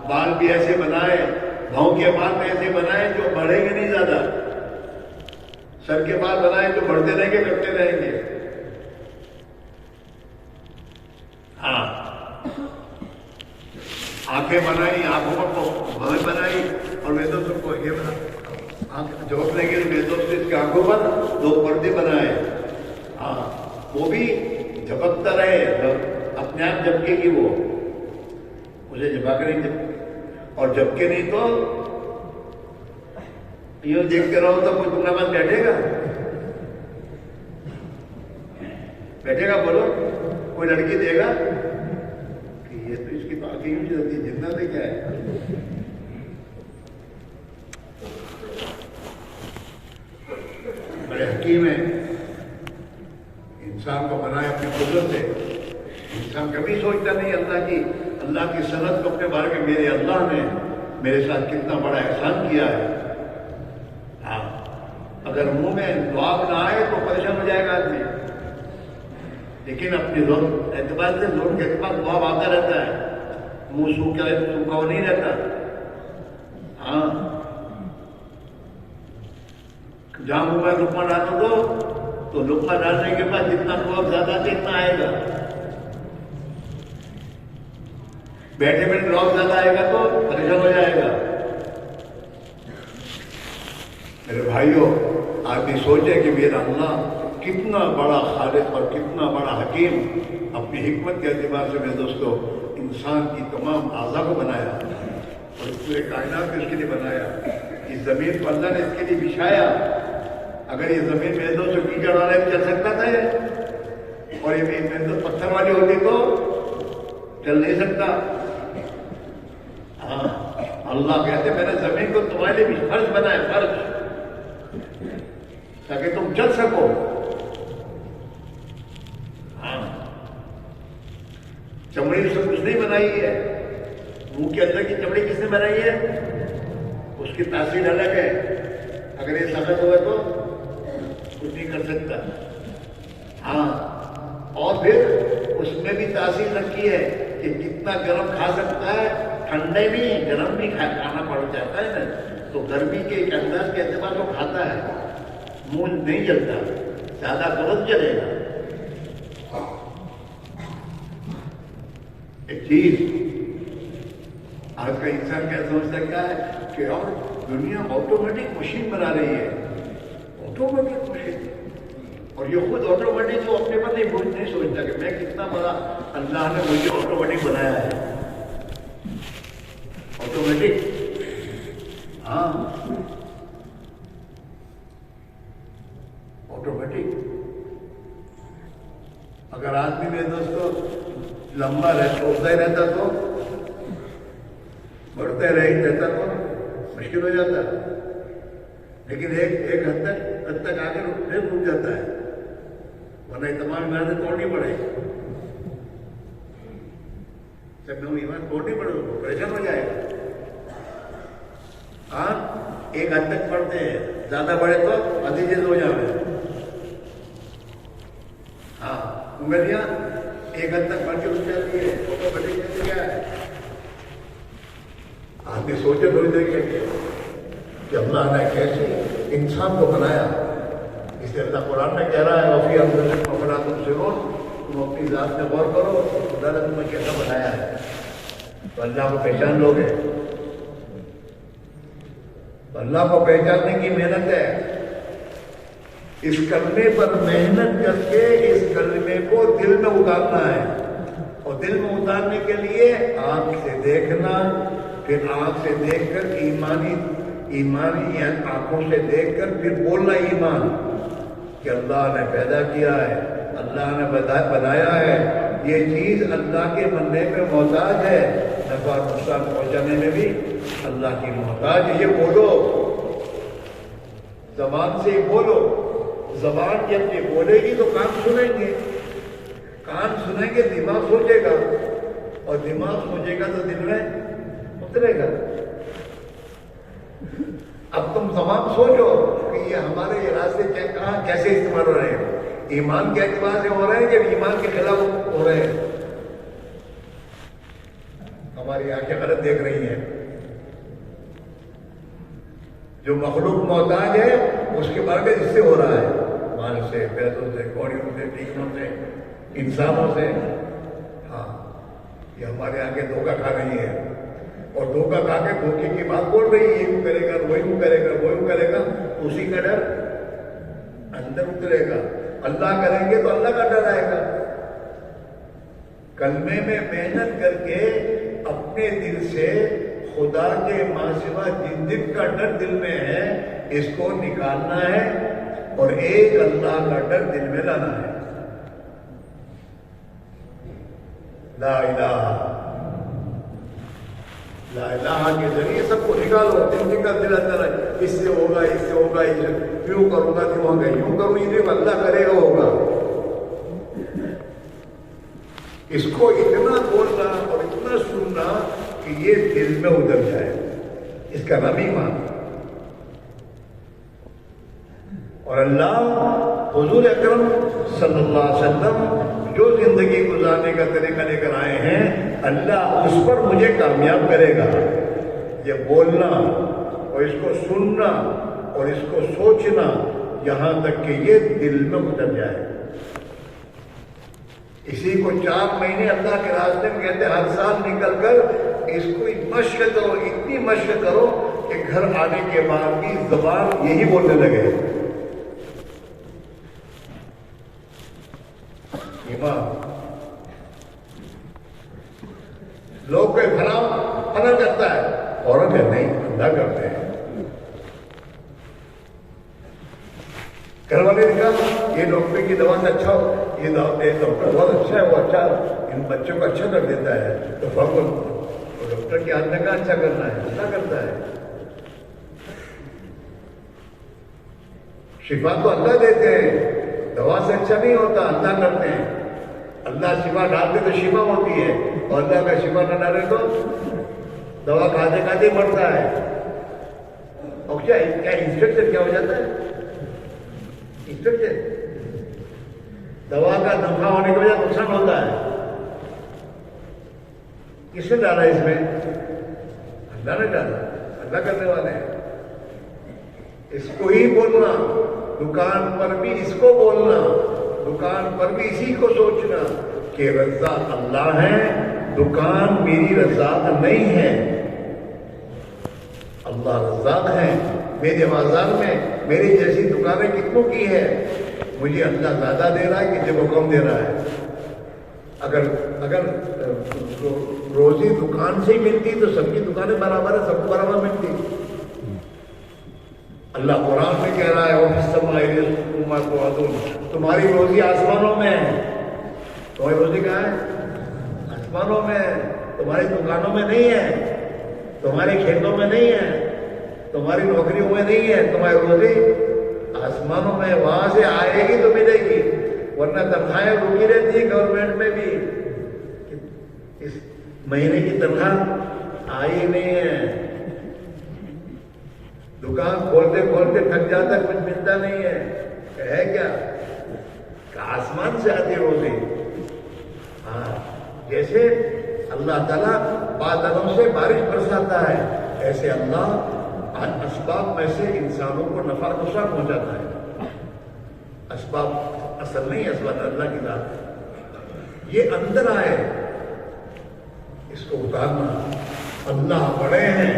بال بھی ایسے بنائے, بھاؤں کے بال بھی ایسے بنائے جو بڑھیں گے نہیں زیادہ. سر کے بال بنائے جو بڑھتے رہیں گے, کرتے رہیں گے. ہاں آنکھیں بنائی, آنکھوں پر بھویں بنائی, اور ویدوس کو یہ بنا جواب لیں گے. ویدوس نے اس کی آنکھوں پر 2 پردے بنائے. ہاں وہ بھی جھپکتا رہے, اپنے آپ جھپکے گی وہ, اسے جھپا کر نہیں. اور جھپکے نہیں تو یوں دیکھتے رہو تو کوئی تمہارے پاس بیٹھے گا بولو, کوئی لڑکی دے گا کہ یہ تو اس کی باقی یوں چلتی جنت ہے کیا ہے. بڑے حکیم ہیں. انسان کو بنائے اپنی قدرت سے. انسان کبھی سوچتا نہیں اللہ کی صنعت کو اپنے بارے میں میرے اللہ نے میرے ساتھ کتنا بڑا احسان کیا ہے. ہاں اگر منہ میں دعا نہ آئے تو پریشان ہو جائے گا آدمی, لیکن اپنی اعتبار سے لوگ کے اعتبار دعا آتا رہتا ہے, منہ سوکھا نہیں رہتا. ہاں جہاں منہ میں لقمہ ڈالو دو تو لقمہ ڈالنے کے بعد جتنا دعا زیادہ اتنا آئے گا. بیٹھے بیٹھے لوگ زیادہ آئے گا تو پریشان ہو جائے گا. میرے بھائیوں, آدمی سوچے کہ میرا اللہ کتنا بڑا خالق اور کتنا بڑا حکیم. اپنی حکمت کے اعتبار سے میرے دوستوں انسان کی تمام اعضاء کو بنایا اور پورے کائنات کو اس کے لیے بنایا. اس زمین کو اللہ نے اس کے لیے بچھایا. اگر یہ زمین میرے دوستوں کیچڑ والا چل سکتا تھا اور یہ میرے دوست پتھر والی ہوتی تو چل نہیں سکتا. ہاں اللہ کہتے میں نے زمین کو تمہارے لیے فرش بنایا, فرش, تاکہ تم چل سکو. ہاں چمڑی سے کچھ نہیں بنائی ہے. منہ کے اندر کی چمڑی کس نے بنائی ہے؟ اس کی تاثیر الگ ہے. اگر یہ سخت ہوا تو کچھ نہیں کر سکتا. ہاں اور پھر اس میں بھی تاثیر رکھی ہے. کہ کتنا گرم کھا سکتا ہے، ٹھنڈے بھی گرم بھی کھانا پڑ جاتا ہے نا، تو گرمی کے ایک انداز کے اعتبار تو کھاتا ہے، منہ نہیں جلتا، زیادہ قرض جلے گا۔ ایک چیز آج کا انسان کیا سمجھتا کیا ہے کہ اور دنیا آٹومیٹک مشین بنا رہی ہے، آٹومیٹک مشین، اور یہ خود آٹومیٹک وہ اپنے پر نہیں سوچتا کہ میں کتنا بڑا اللہ نے مجھے آٹومیٹک بنایا ہے۔ آٹومیٹک، ہاں آٹومیٹک۔ اگر آدمی میں دوستوں لمبا ہوتا ہی رہتا تو بڑھتا رہتا تو مشکل ہو جاتا، لیکن ایک حد تک آگے رک جاتا ہے، ورنہ تمام عمارتیں توڑنی پڑے، جب میں عمارت توڑنی پڑے تو پریشان ہو جائے گا۔ ہاں ایک حد تک پڑھتے ہیں، زیادہ بڑھے تو نتیجے ہو جائے۔ ہاں انگلیاں ایک حد تک بڑھ کے رک جاتی ہے، تو بڑی جاتی کیا ہے؟ آدمی سوچے تھوڑی دیر کے کہ اللہ نے کیسے انسان کو بنایا، اس لیے اللہ قرآن میں کہہ رہا ہے وفی انفسکم افلا تبصرون، تم اپنی ذات میں غور کرو خدا نے تمہیں کیسا بنایا ہے، تو اللہ کو پہچان لو گے۔ اللہ کو پہچاننے کی محنت ہے، اس کلمے پر محنت کر کے اس کلمے کو دل میں اتارنا ہے، اور دل میں اتارنے کے لیے آنکھ سے دیکھنا، پھر آنکھ سے دیکھ کر ایمانی آنکھوں سے دیکھ کر پھر بولنا ایمان کہ اللہ نے پیدا کیا ہے، اللہ نے بنایا ہے، یہ چیز اللہ کے بننے میں محتاج ہے، نفع نقصان پہنچانے میں بھی اللہ کی محتاج ہے۔ یہ بولو، زبان سے بولو، زبان جب یہ بولے گی تو کان سنیں گے، کان سنیں گے دماغ سوچے گا، اور دماغ سوچے گا تو دل میں اترے گا۔ اب تم تمام سوچو کہ یہ ہمارے یہ راستے کہاں کیسے استعمال ہو رہے ہیں، ایمان کے اعتبار سے ہو رہے ہیں کہ ایمان کے خلاف ہو رہے ہیں، ہماری آنکھیں غلط دیکھ رہی ہیں۔ جو مخلوق محتاج ہے اس کے بارے میں اس سے ہو رہا ہے، مال سے، پیسوں سے، گھوڑیوں سے، ٹیکنوں سے، انسانوں سے۔ ہاں یہ ہمارے آنکھیں دھوکہ کھا رہی ہیں، اور دھوکہ کھا کے دھوکے کی بات بول رہی ہے، یہ کرے گا، وہی کرے گا، وہی کرے گا، اسی کا ڈر اندر اترے گا۔ اللہ کریں گے تو اللہ کا ڈر آئے گا۔ کلمے میں محنت کر کے اپنے دل سے خدا کے ماں سوا جن کا ڈر دل میں ہے اس کو نکالنا ہے، اور ایک اللہ کا ڈر دل میں لانا ہے۔ لا الہ لا الہ کے ذریعے سب کو نکالو، دل کا دل اندر ہے، اس سے ہوگا، اس سے ہوگا، یوں کروں گا تو ہوگا، یوں کروں یہ اللہ کرے گا ہوگا۔ اس کو اتنا بولنا اور اتنا سننا کہ یہ دل میں اتر جائے، اس کا نام ایمان۔ اور اللہ حضور اکرم صلی اللہ علیہ وسلم جو زندگی گزارنے کا طریقہ لے کر آئے ہیں، اللہ اس پر مجھے کامیاب کرے گا۔ یہ بولنا اور اس کو سننا اور اس کو سوچنا یہاں تک کہ یہ دل میں اتر جائے۔ اسی کو 4 مہینے اللہ کے راستے میں کہتے ہیں، ہر سال نکل کر اس کو مشق کرو، اتنی مشق کرو کہ گھر آنے کے بعد بھی زبان یہی بولنے لگے۔ ایمان لوگ کوئی فلاں کرتا ہے، عورت ہے نہیں، اللہ کرتے ہیں۔ گھر والے نے کہا یہ ڈاکٹر کی دوا سے اچھا ہو، یہ ڈاکٹر بہت اچھا ہے، وہ اچھا ان بچوں کو اچھا کر دیتا ہے، تو ڈاکٹر کے ہاتھ میں کہاں اچھا کرنا ہے، اللہ کرتا ہے۔ شفا تو اللہ دیتے ہیں، دوا سے اچھا نہیں ہوتا، اللہ کرتے ہیں۔ اللہ شفا ڈالتے تو شفا ہوتی ہے، اور اللہ کا شفا نہ ڈالے تو دوا کھاتے کھاتے مرتا ہے۔ اور کیا انسپیکٹر کیا ہو جاتا ہے؟ انسپیکٹر دوا کا نفع ہونے کی وجہ نقصان ہوتا ہے۔ کس نے ڈالا اس میں؟ اللہ نے ڈالا، اللہ کرنے والے ہیں۔ اس کو ہی بولنا، دکان پر بھی اس کو بولنا، دکان پر بھی اسی کو سوچنا کہ رزاق اللہ ہے، دکان میری رزاق نہیں ہے، اللہ رزاق ہے۔ میرے بازار میں میری جیسی دکانیں کتنوں کی ہے، مجھے اللہ زیادہ دے رہا ہے کسی کو کم دے رہا ہے۔ اگر روزی دکان سے ہی ملتی تو سب کی دکانیں برابر ہے، سب کو برابر ملتی۔ اللہ قرآن میں کہہ رہا ہے وَفِي السَّمَاءِ رِزْقُكُمْ وَمَا تُوعَدُونَ، تمہاری روزی آسمانوں میں ہے۔ تمہاری روزی کہاں ہے؟ آسمانوں میں ہے، تمہاری دکانوں میں نہیں ہے، تمہارے کھیتوں میں نہیں ہے، تمہاری نوکریوں میں نہیں ہے، تمہاری روزی آسمانوں میں، وہاں سے آئے گی تو ملے گی، ورنہ تنخواہیں رکی رہتی ہیں گورنمنٹ میں بھی، اس مہینے کی تنخواہ آئی نہیں ہے، دکان کھولتے کھولتے تھک جاتا، کچھ ملتا نہیں ہے کیا؟ کہ آسمان سے آتی روزی۔ ہاں، جیسے اللہ تعالیٰ بادلوں سے بارش برساتا ہے، ایسے اللہ اسباب میں سے انسانوں کو نفع نقصان پہنچاتا ہے۔ اسباب اصل نہیں، اسباب اللہ کی ذات ہے۔ یہ اندر آئے، اس کو اتارنا۔ اللہ بڑے ہیں،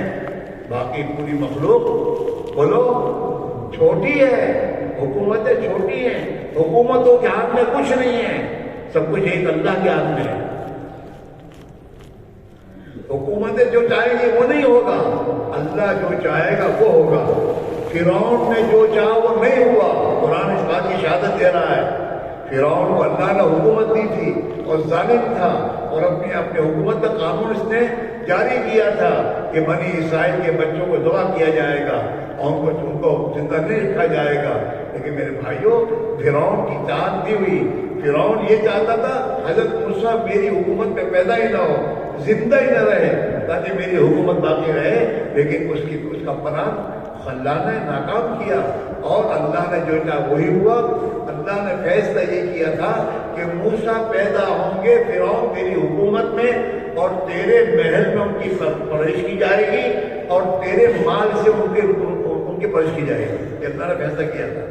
باقی پوری مخلوق بولو چھوٹی ہے، حکومتیں چھوٹی ہیں، حکومتوں کے ہاتھ میں کچھ نہیں ہے، سب کچھ ایک اللہ کے ہاتھ میں ہے۔ حکومتیں جو چاہیں گی وہ نہیں ہوگا، اللہ جو چاہے گا وہ ہوگا۔ فرعون نے جو چاہا وہ نہیں ہوا، قرآن اس بات کی شہادت دے رہا ہے۔ فرعون کو اللہ نے حکومت دی تھی اور ظالم تھا، اور اپنی حکومت کا قانون اس نے جاری کیا تھا کہ بنی اسرائیل کے بچوں کو ذبح کیا جائے گا اور ان کو زندہ نہیں رکھا جائے گا۔ لیکن میرے بھائیوں، فرعون کی اطاعت نہیں ہوئی۔ فرعون یہ چاہتا تھا حضرت موسیٰ میری حکومت میں پیدا ہی نہ ہو، زندہ ہی نہ رہے تاکہ میری حکومت باقی رہے، لیکن اس کا پلان اللہ نے ناکام کیا، اور اللہ نے جو چاہا وہی ہوا۔ اللہ نے فیصلہ یہ کیا تھا کہ موسیٰ پیدا ہوں گے فرعون تیری حکومت میں، اور تیرے محل میں ان کی پرورش کی جائے گی، اور تیرے مال سے ان کی پرورش کی جائے گی۔ یہ اللہ نے فیصلہ کیا تھا۔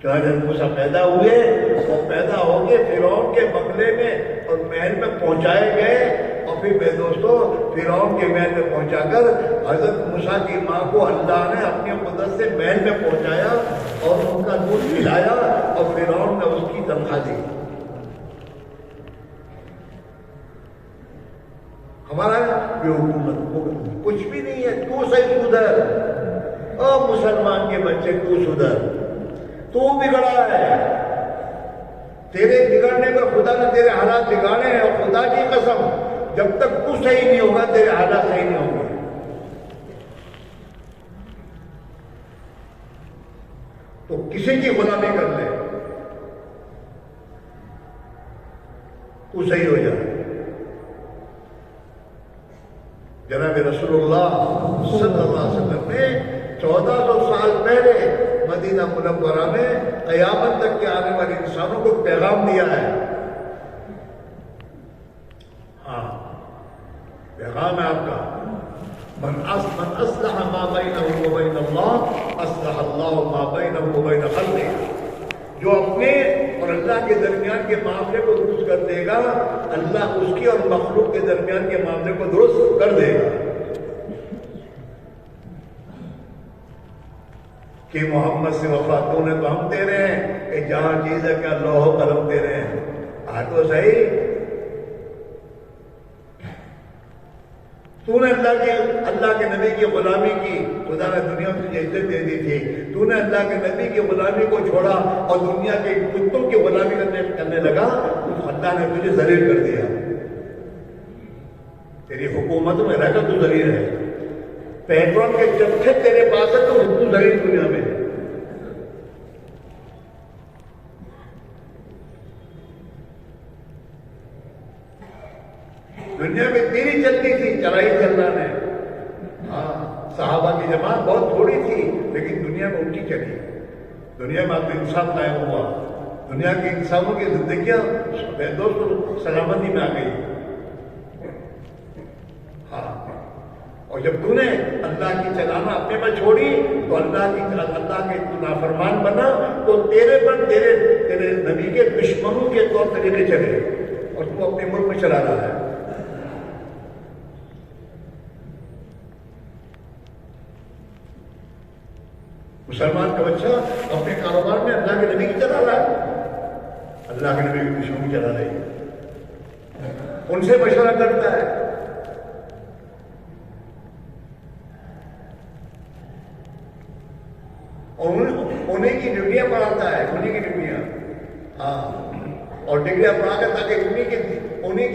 جب موسیٰ پیدا ہوئے، وہ پیدا ہو کے فرعون کے بنگلے میں اور محل میں پہنچائے گئے، اور پھر میرے دوستو فرعون کے محل میں پہنچا کر حضرت موسیٰ کی ماں کو اللہ نے اپنی قدرت سے محل میں پہنچایا اور ان کا دودھ پلایا، اور فرعون نے اس کی تنخواہ دی۔ ہمارا یہ حکومت کچھ بھی نہیں ہے، تو صحیح سدھر، او مسلمان کے بچے تو سدھر، تو بگڑا ہے، تیرے بگڑنے پر خدا نے تیرے حالات بگاڑے ہیں، اور خدا کی قسم جب تک تو صحیح نہیں ہوگا تیرے حالات صحیح نہیں ہوں گے۔ تو کسی کی غلامی کر لے، تو صحیح ہو جائے۔ جناب رسول اللہ صلی اللہ علیہ وسلم نے 1400 سال پہلے مدینہ منورہ میں قیامت تک کے آنے والے انسانوں کو پیغام دیا ہے۔ ہاں، پیغام ہے آپ کا، من اصلح ما بینہ وبین اللہ اصلح اللہ ما بینہ وبین خلقہ، جو اپنے اور اللہ کے درمیان کے معاملے کو درست کر دے گا، اللہ اس کی اور مخلوق کے درمیان کے معاملے کو درست کر دے گا۔ کہ محمد سے وفاتوں نے تو ہم دے رہے ہیں کہ جہاں چیز ہے کیا لوح و قلم دے رہے ہیں، تو صحیح تو نے اللہ کے نبی کی غلامی کی، خدا نے دنیا میں تجھے عزت دے دی تھی، تو نے اللہ کے نبی کی غلامی کو چھوڑا اور دنیا کے کتوں کی غلامی کرنے لگا، تو اللہ نے تجھے ذلیل کر دیا۔ تیری حکومت میں رہ کر تو ذلیل ہے، پیٹرول کے جتھے تیرے پاس ہے تو ذلیل دنیا میں ہے۔ دنیا میں تیری چلتی تھی، چلائی چلنا نے، ہاں صحابہ کی جماعت بہت تھوڑی تھی لیکن دنیا میں ان کی چلی، دنیا میں اب انصاف قائم ہوا، دنیا کے انسانوں کی زندگیاں میرے دوست سلامتی میں آ گئی. ہاں، اور جب تو نے اللہ کی چلانا اپنے پر چھوڑی تو اللہ کے نافرمان بنا تو تیرے پر تیرے نبی کے دشمنوں کے طور طریقے چلے اور تو اپنے ملک میں چلا رہا ہے. مسلمان کا بچہ اپنے کاروبار میں اللہ کے نبی کی چلا رہا ہے، اللہ کے نبی کے دشمن کی چلا رہی ہے، ان سے مشورہ کرتا ہے. انہیں کی ڈگریاں پڑھاتا ہے، انہیں کی ڈگریاں. ہاں، اور ڈگریاں پڑھا کر تاکہ انہیں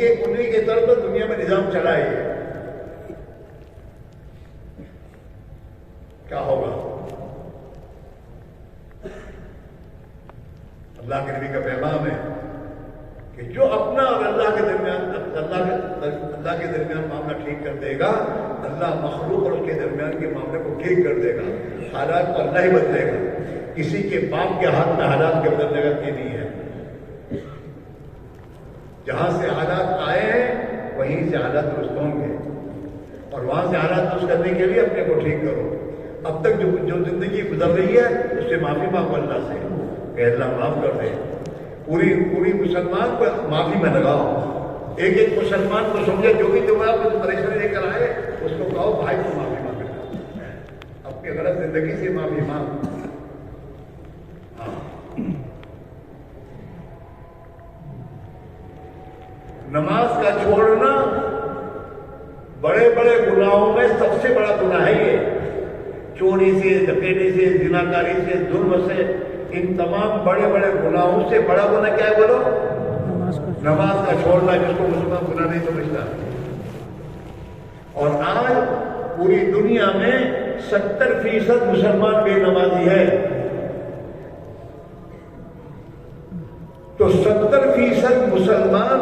کے طرف پر دنیا میں نظام چلائے. کیا ہوگا؟ اللہ کے نبی کا پیغام ہے کہ جو اپنا اور اللہ کے درمیان معاملہ ٹھیک کر دے گا، اللہ مخلوق اور اس کے درمیان کے معاملے کو ٹھیک کر دے گا. حالات کو اللہ ہی بدلے گا، کسی کے باپ کے ہاتھ میں حالات کے بدلنے کا یہ نہیں ہے. جہاں سے حالات آئے ہیں وہیں سے حالات درست ہوں گے، اور وہاں سے حالات درست کرنے کے لیے اپنے کو ٹھیک کرو. اب تک جو زندگی گزر رہی ہے اس سے معافی مانگو اللہ سے کہ اللہ معاف کر دے. پوری مسلمان کو معافی میں لگاؤ. ایک مسلمان کو سمجھے جو بھی تمہیں پریشانی لے کر آئے اس کو کہو بھائی کو معافی مانگے، اپنی غلط زندگی سے معافی مانگ. نماز کا چھوڑنا بڑے بڑے گناہوں میں سب سے بڑا گناہ ہے. یہ چوری سے، ڈکیتی سے، زناکاری سے، ظلم سے، ان تمام بڑے بڑے گناہوں سے بڑا گناہ کیا ہے بولو؟ نماز کا چھوڑنا، جس کو مسلمان گناہ نہیں سمجھتا. اور آج پوری دنیا میں 70% مسلمان بے نمازی ہے. تو 70% مسلمان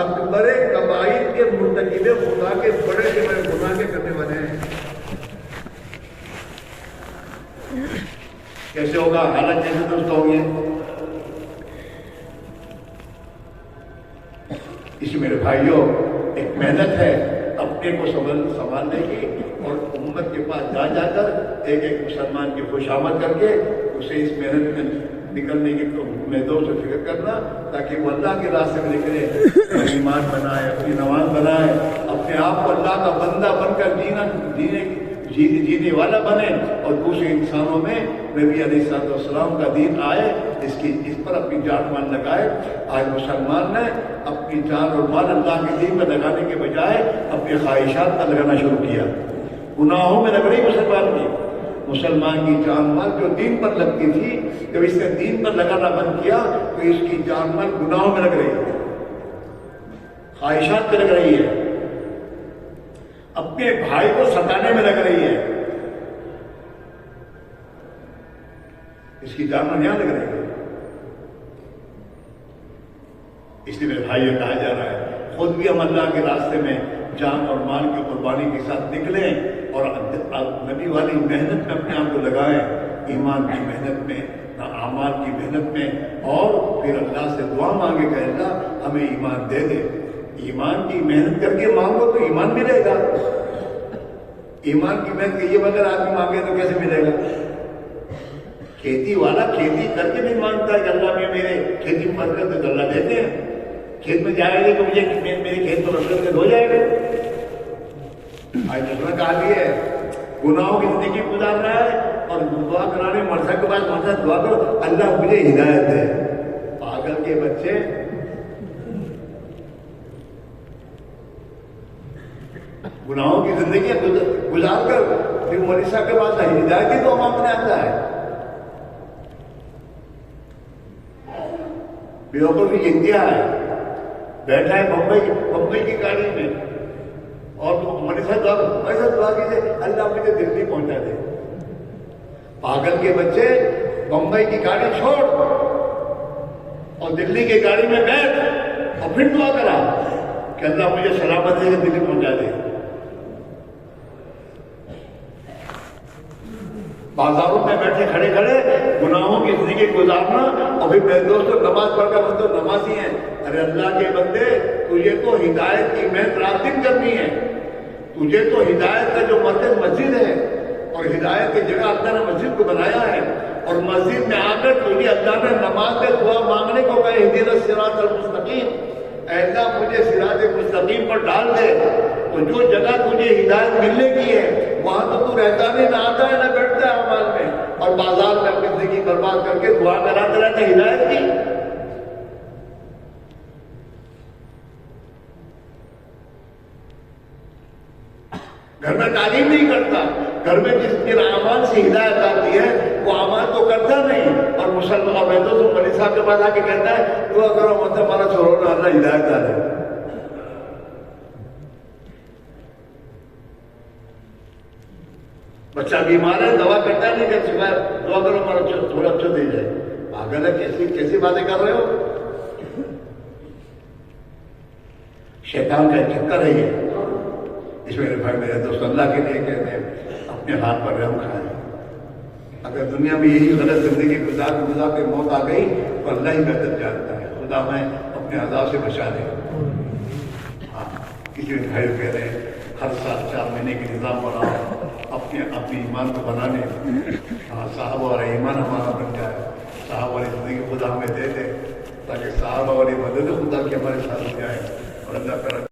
اکبر کبائر کے مرتکب، خدا کے بڑے سے بڑے گناہ کے کرنے والے ہیں. کیسے ہوگا؟ حالت کیسے درست ہوگی؟ اس میرے بھائیوں ایک محنت ہے اپنے کو سنبھالنے کی، اور امت کے پاس جا کر ایک مسلمان کی خوشامد کر کے اسے اس محنت میں نکلنے کی میدوں سے فکر کرنا، تاکہ وہ اللہ کے راستے میں نکلے، ایمان بنائے، اپنی نماز بنائے، اپنے آپ کو اللہ کا بندہ بن کر جینے والا بنے، اور دوسرے انسانوں میں نبی علیہ السلام کا دین آئے، اس پر اپنی جان مال لگائے. آج مسلمان نے اپنی جان اور مال اللہ کے دین پر لگانے کے بجائے اپنی خواہشات پر لگانا شروع کیا. گناہوں میں لگ رہی مسلمان کی جان مال جو دین پر لگتی تھی، جب اس نے دین پر لگانا بند کیا تو اس کی جان مال گناہوں میں لگ رہی ہے، خواہشات میں لگ رہی ہے، اپنے بھائی کو ستانے میں لگ رہی ہے. اس کی جان مال یہاں لگ رہی ہے. اس لیے میرے بھائی کہا جا رہا ہے خود بھی ہم اللہ کے راستے میں جان اور مال کی قربانی کے ساتھ نکلیں، اور نبی والی محنت میں اپنے آپ کو لگائیں، ایمان کی محنت میں، اعمال کی محنت میں، اور پھر اللہ سے دعا مانگے کہ اللہ ہمیں ایمان دے دے. ایمان کی محنت کر کے مانگو تو ایمان ملے گا. ایمان کی محنت کے یہ بغیر آدمی مانگے تو کیسے ملے گا؟ کھیتی والا کھیتی کر کے نہیں مانگتا کہ اللہ میں میرے کھیتی میں برکت ہے تو اللہ دیتے ہیں. کھیت میں جائے گا تو مجھے میرے کھیت میں برکت ہو جائے گا. آج دوسرا کہا ہے گناہوں کی زندگی گزار رہا ہے اور دعا کرانے مرثا کے بعد مرثا دعا کرو اللہ مجھے ہدایت دے. پاگل کے بچے. گناہوں کی زندگی گزار کر پھر مولوی صاحب کے پاس ہدایت ہی تو مانگنے آتا ہے. بیوقوفی کی انتہا ہے. بیٹھا ہے بمبئی کی گاڑی میں اور مولوی صاحب دعا کیجیے اللہ مجھے دلی پہنچا دے. پاگل کے بچے بمبئی کی گاڑی چھوڑ اور دلی کی گاڑی میں بیٹھ اور پھر دعا کرا کہ اللہ مجھے سلامت دے کے دلی پہنچا دے. بازاروں میں بیٹھے کھڑے کھڑے گناہوں کی زندگی گزارنا، اور پھر میرے دوستوں نماز پڑھ کر ہم تو نمازی ہیں. ارے اللہ کے بندے، تجھے تو ہدایت کی محنت رات دن کرنی ہے. تجھے تو ہدایت کا جو مرکز مسجد ہے، اور ہدایت کی جگہ اللہ نے مسجد کو بنایا ہے، اور مسجد میں آ کر تجھے اللہ نے نماز میں دعا مانگنے کو کہے اہدنا الصراط المستقیم، اے اللہ مجھے صراط مستقیم پر ڈال دے. تو جو جگہ تجھے ہدایت ملنے کی ہے وہاں تو رہتا نہیں، نہ آتا ہے نہ بیٹھتا ہے اعمال میں، اور بازار میں اپنی زندگی برباد کر کے دعا کراتے رہتے ہدایت کی. گھر میں تعلیم نہیں کرتا، گھر میں جس کے اعمال سے ہدایت آتی ہے وہ اعمال تو کرتا نہیں، اور مسلمان میں تو مولوی صاحب کے پاس آ کے کہتا ہے دعا کرو مطلب ہمارا چھوڑو اللہ ہدایت آ رہا ہے. بچہ بیمار ہے، دوا کرتا نہیں کہ صبح دعا کرو ہمارا تھوڑا اچھا دے جائے. پاگل ہے، کیسی باتیں کر رہے ہو؟ شیطان کا چکر ہے یہ. اس میرے بھائی میرے دوست اللہ کے لیے کہتے ہیں اپنے ہاتھ پر رحم کھائیں. اگر دنیا میں یہی غلط زندگی گزار کے موت آ گئی تو اللہ ہی بہتر جانتا ہے. خدا میں اپنے عذاب سے بچا دے. ہاں، کسی نے بھائی کہہ رہے ہیں ہر سال 4 مہینے کے نظام بناؤ اپنے ایمان کو بنانے. ہاں، صحابہ والا ایمان ہمارا بن جائے، صحابہ والی زندگی خدا ہمیں دے دے تاکہ صحابہ والی مدد خدا کی ہمارے ساتھ ہو جائے، اور اللہ تعالیٰ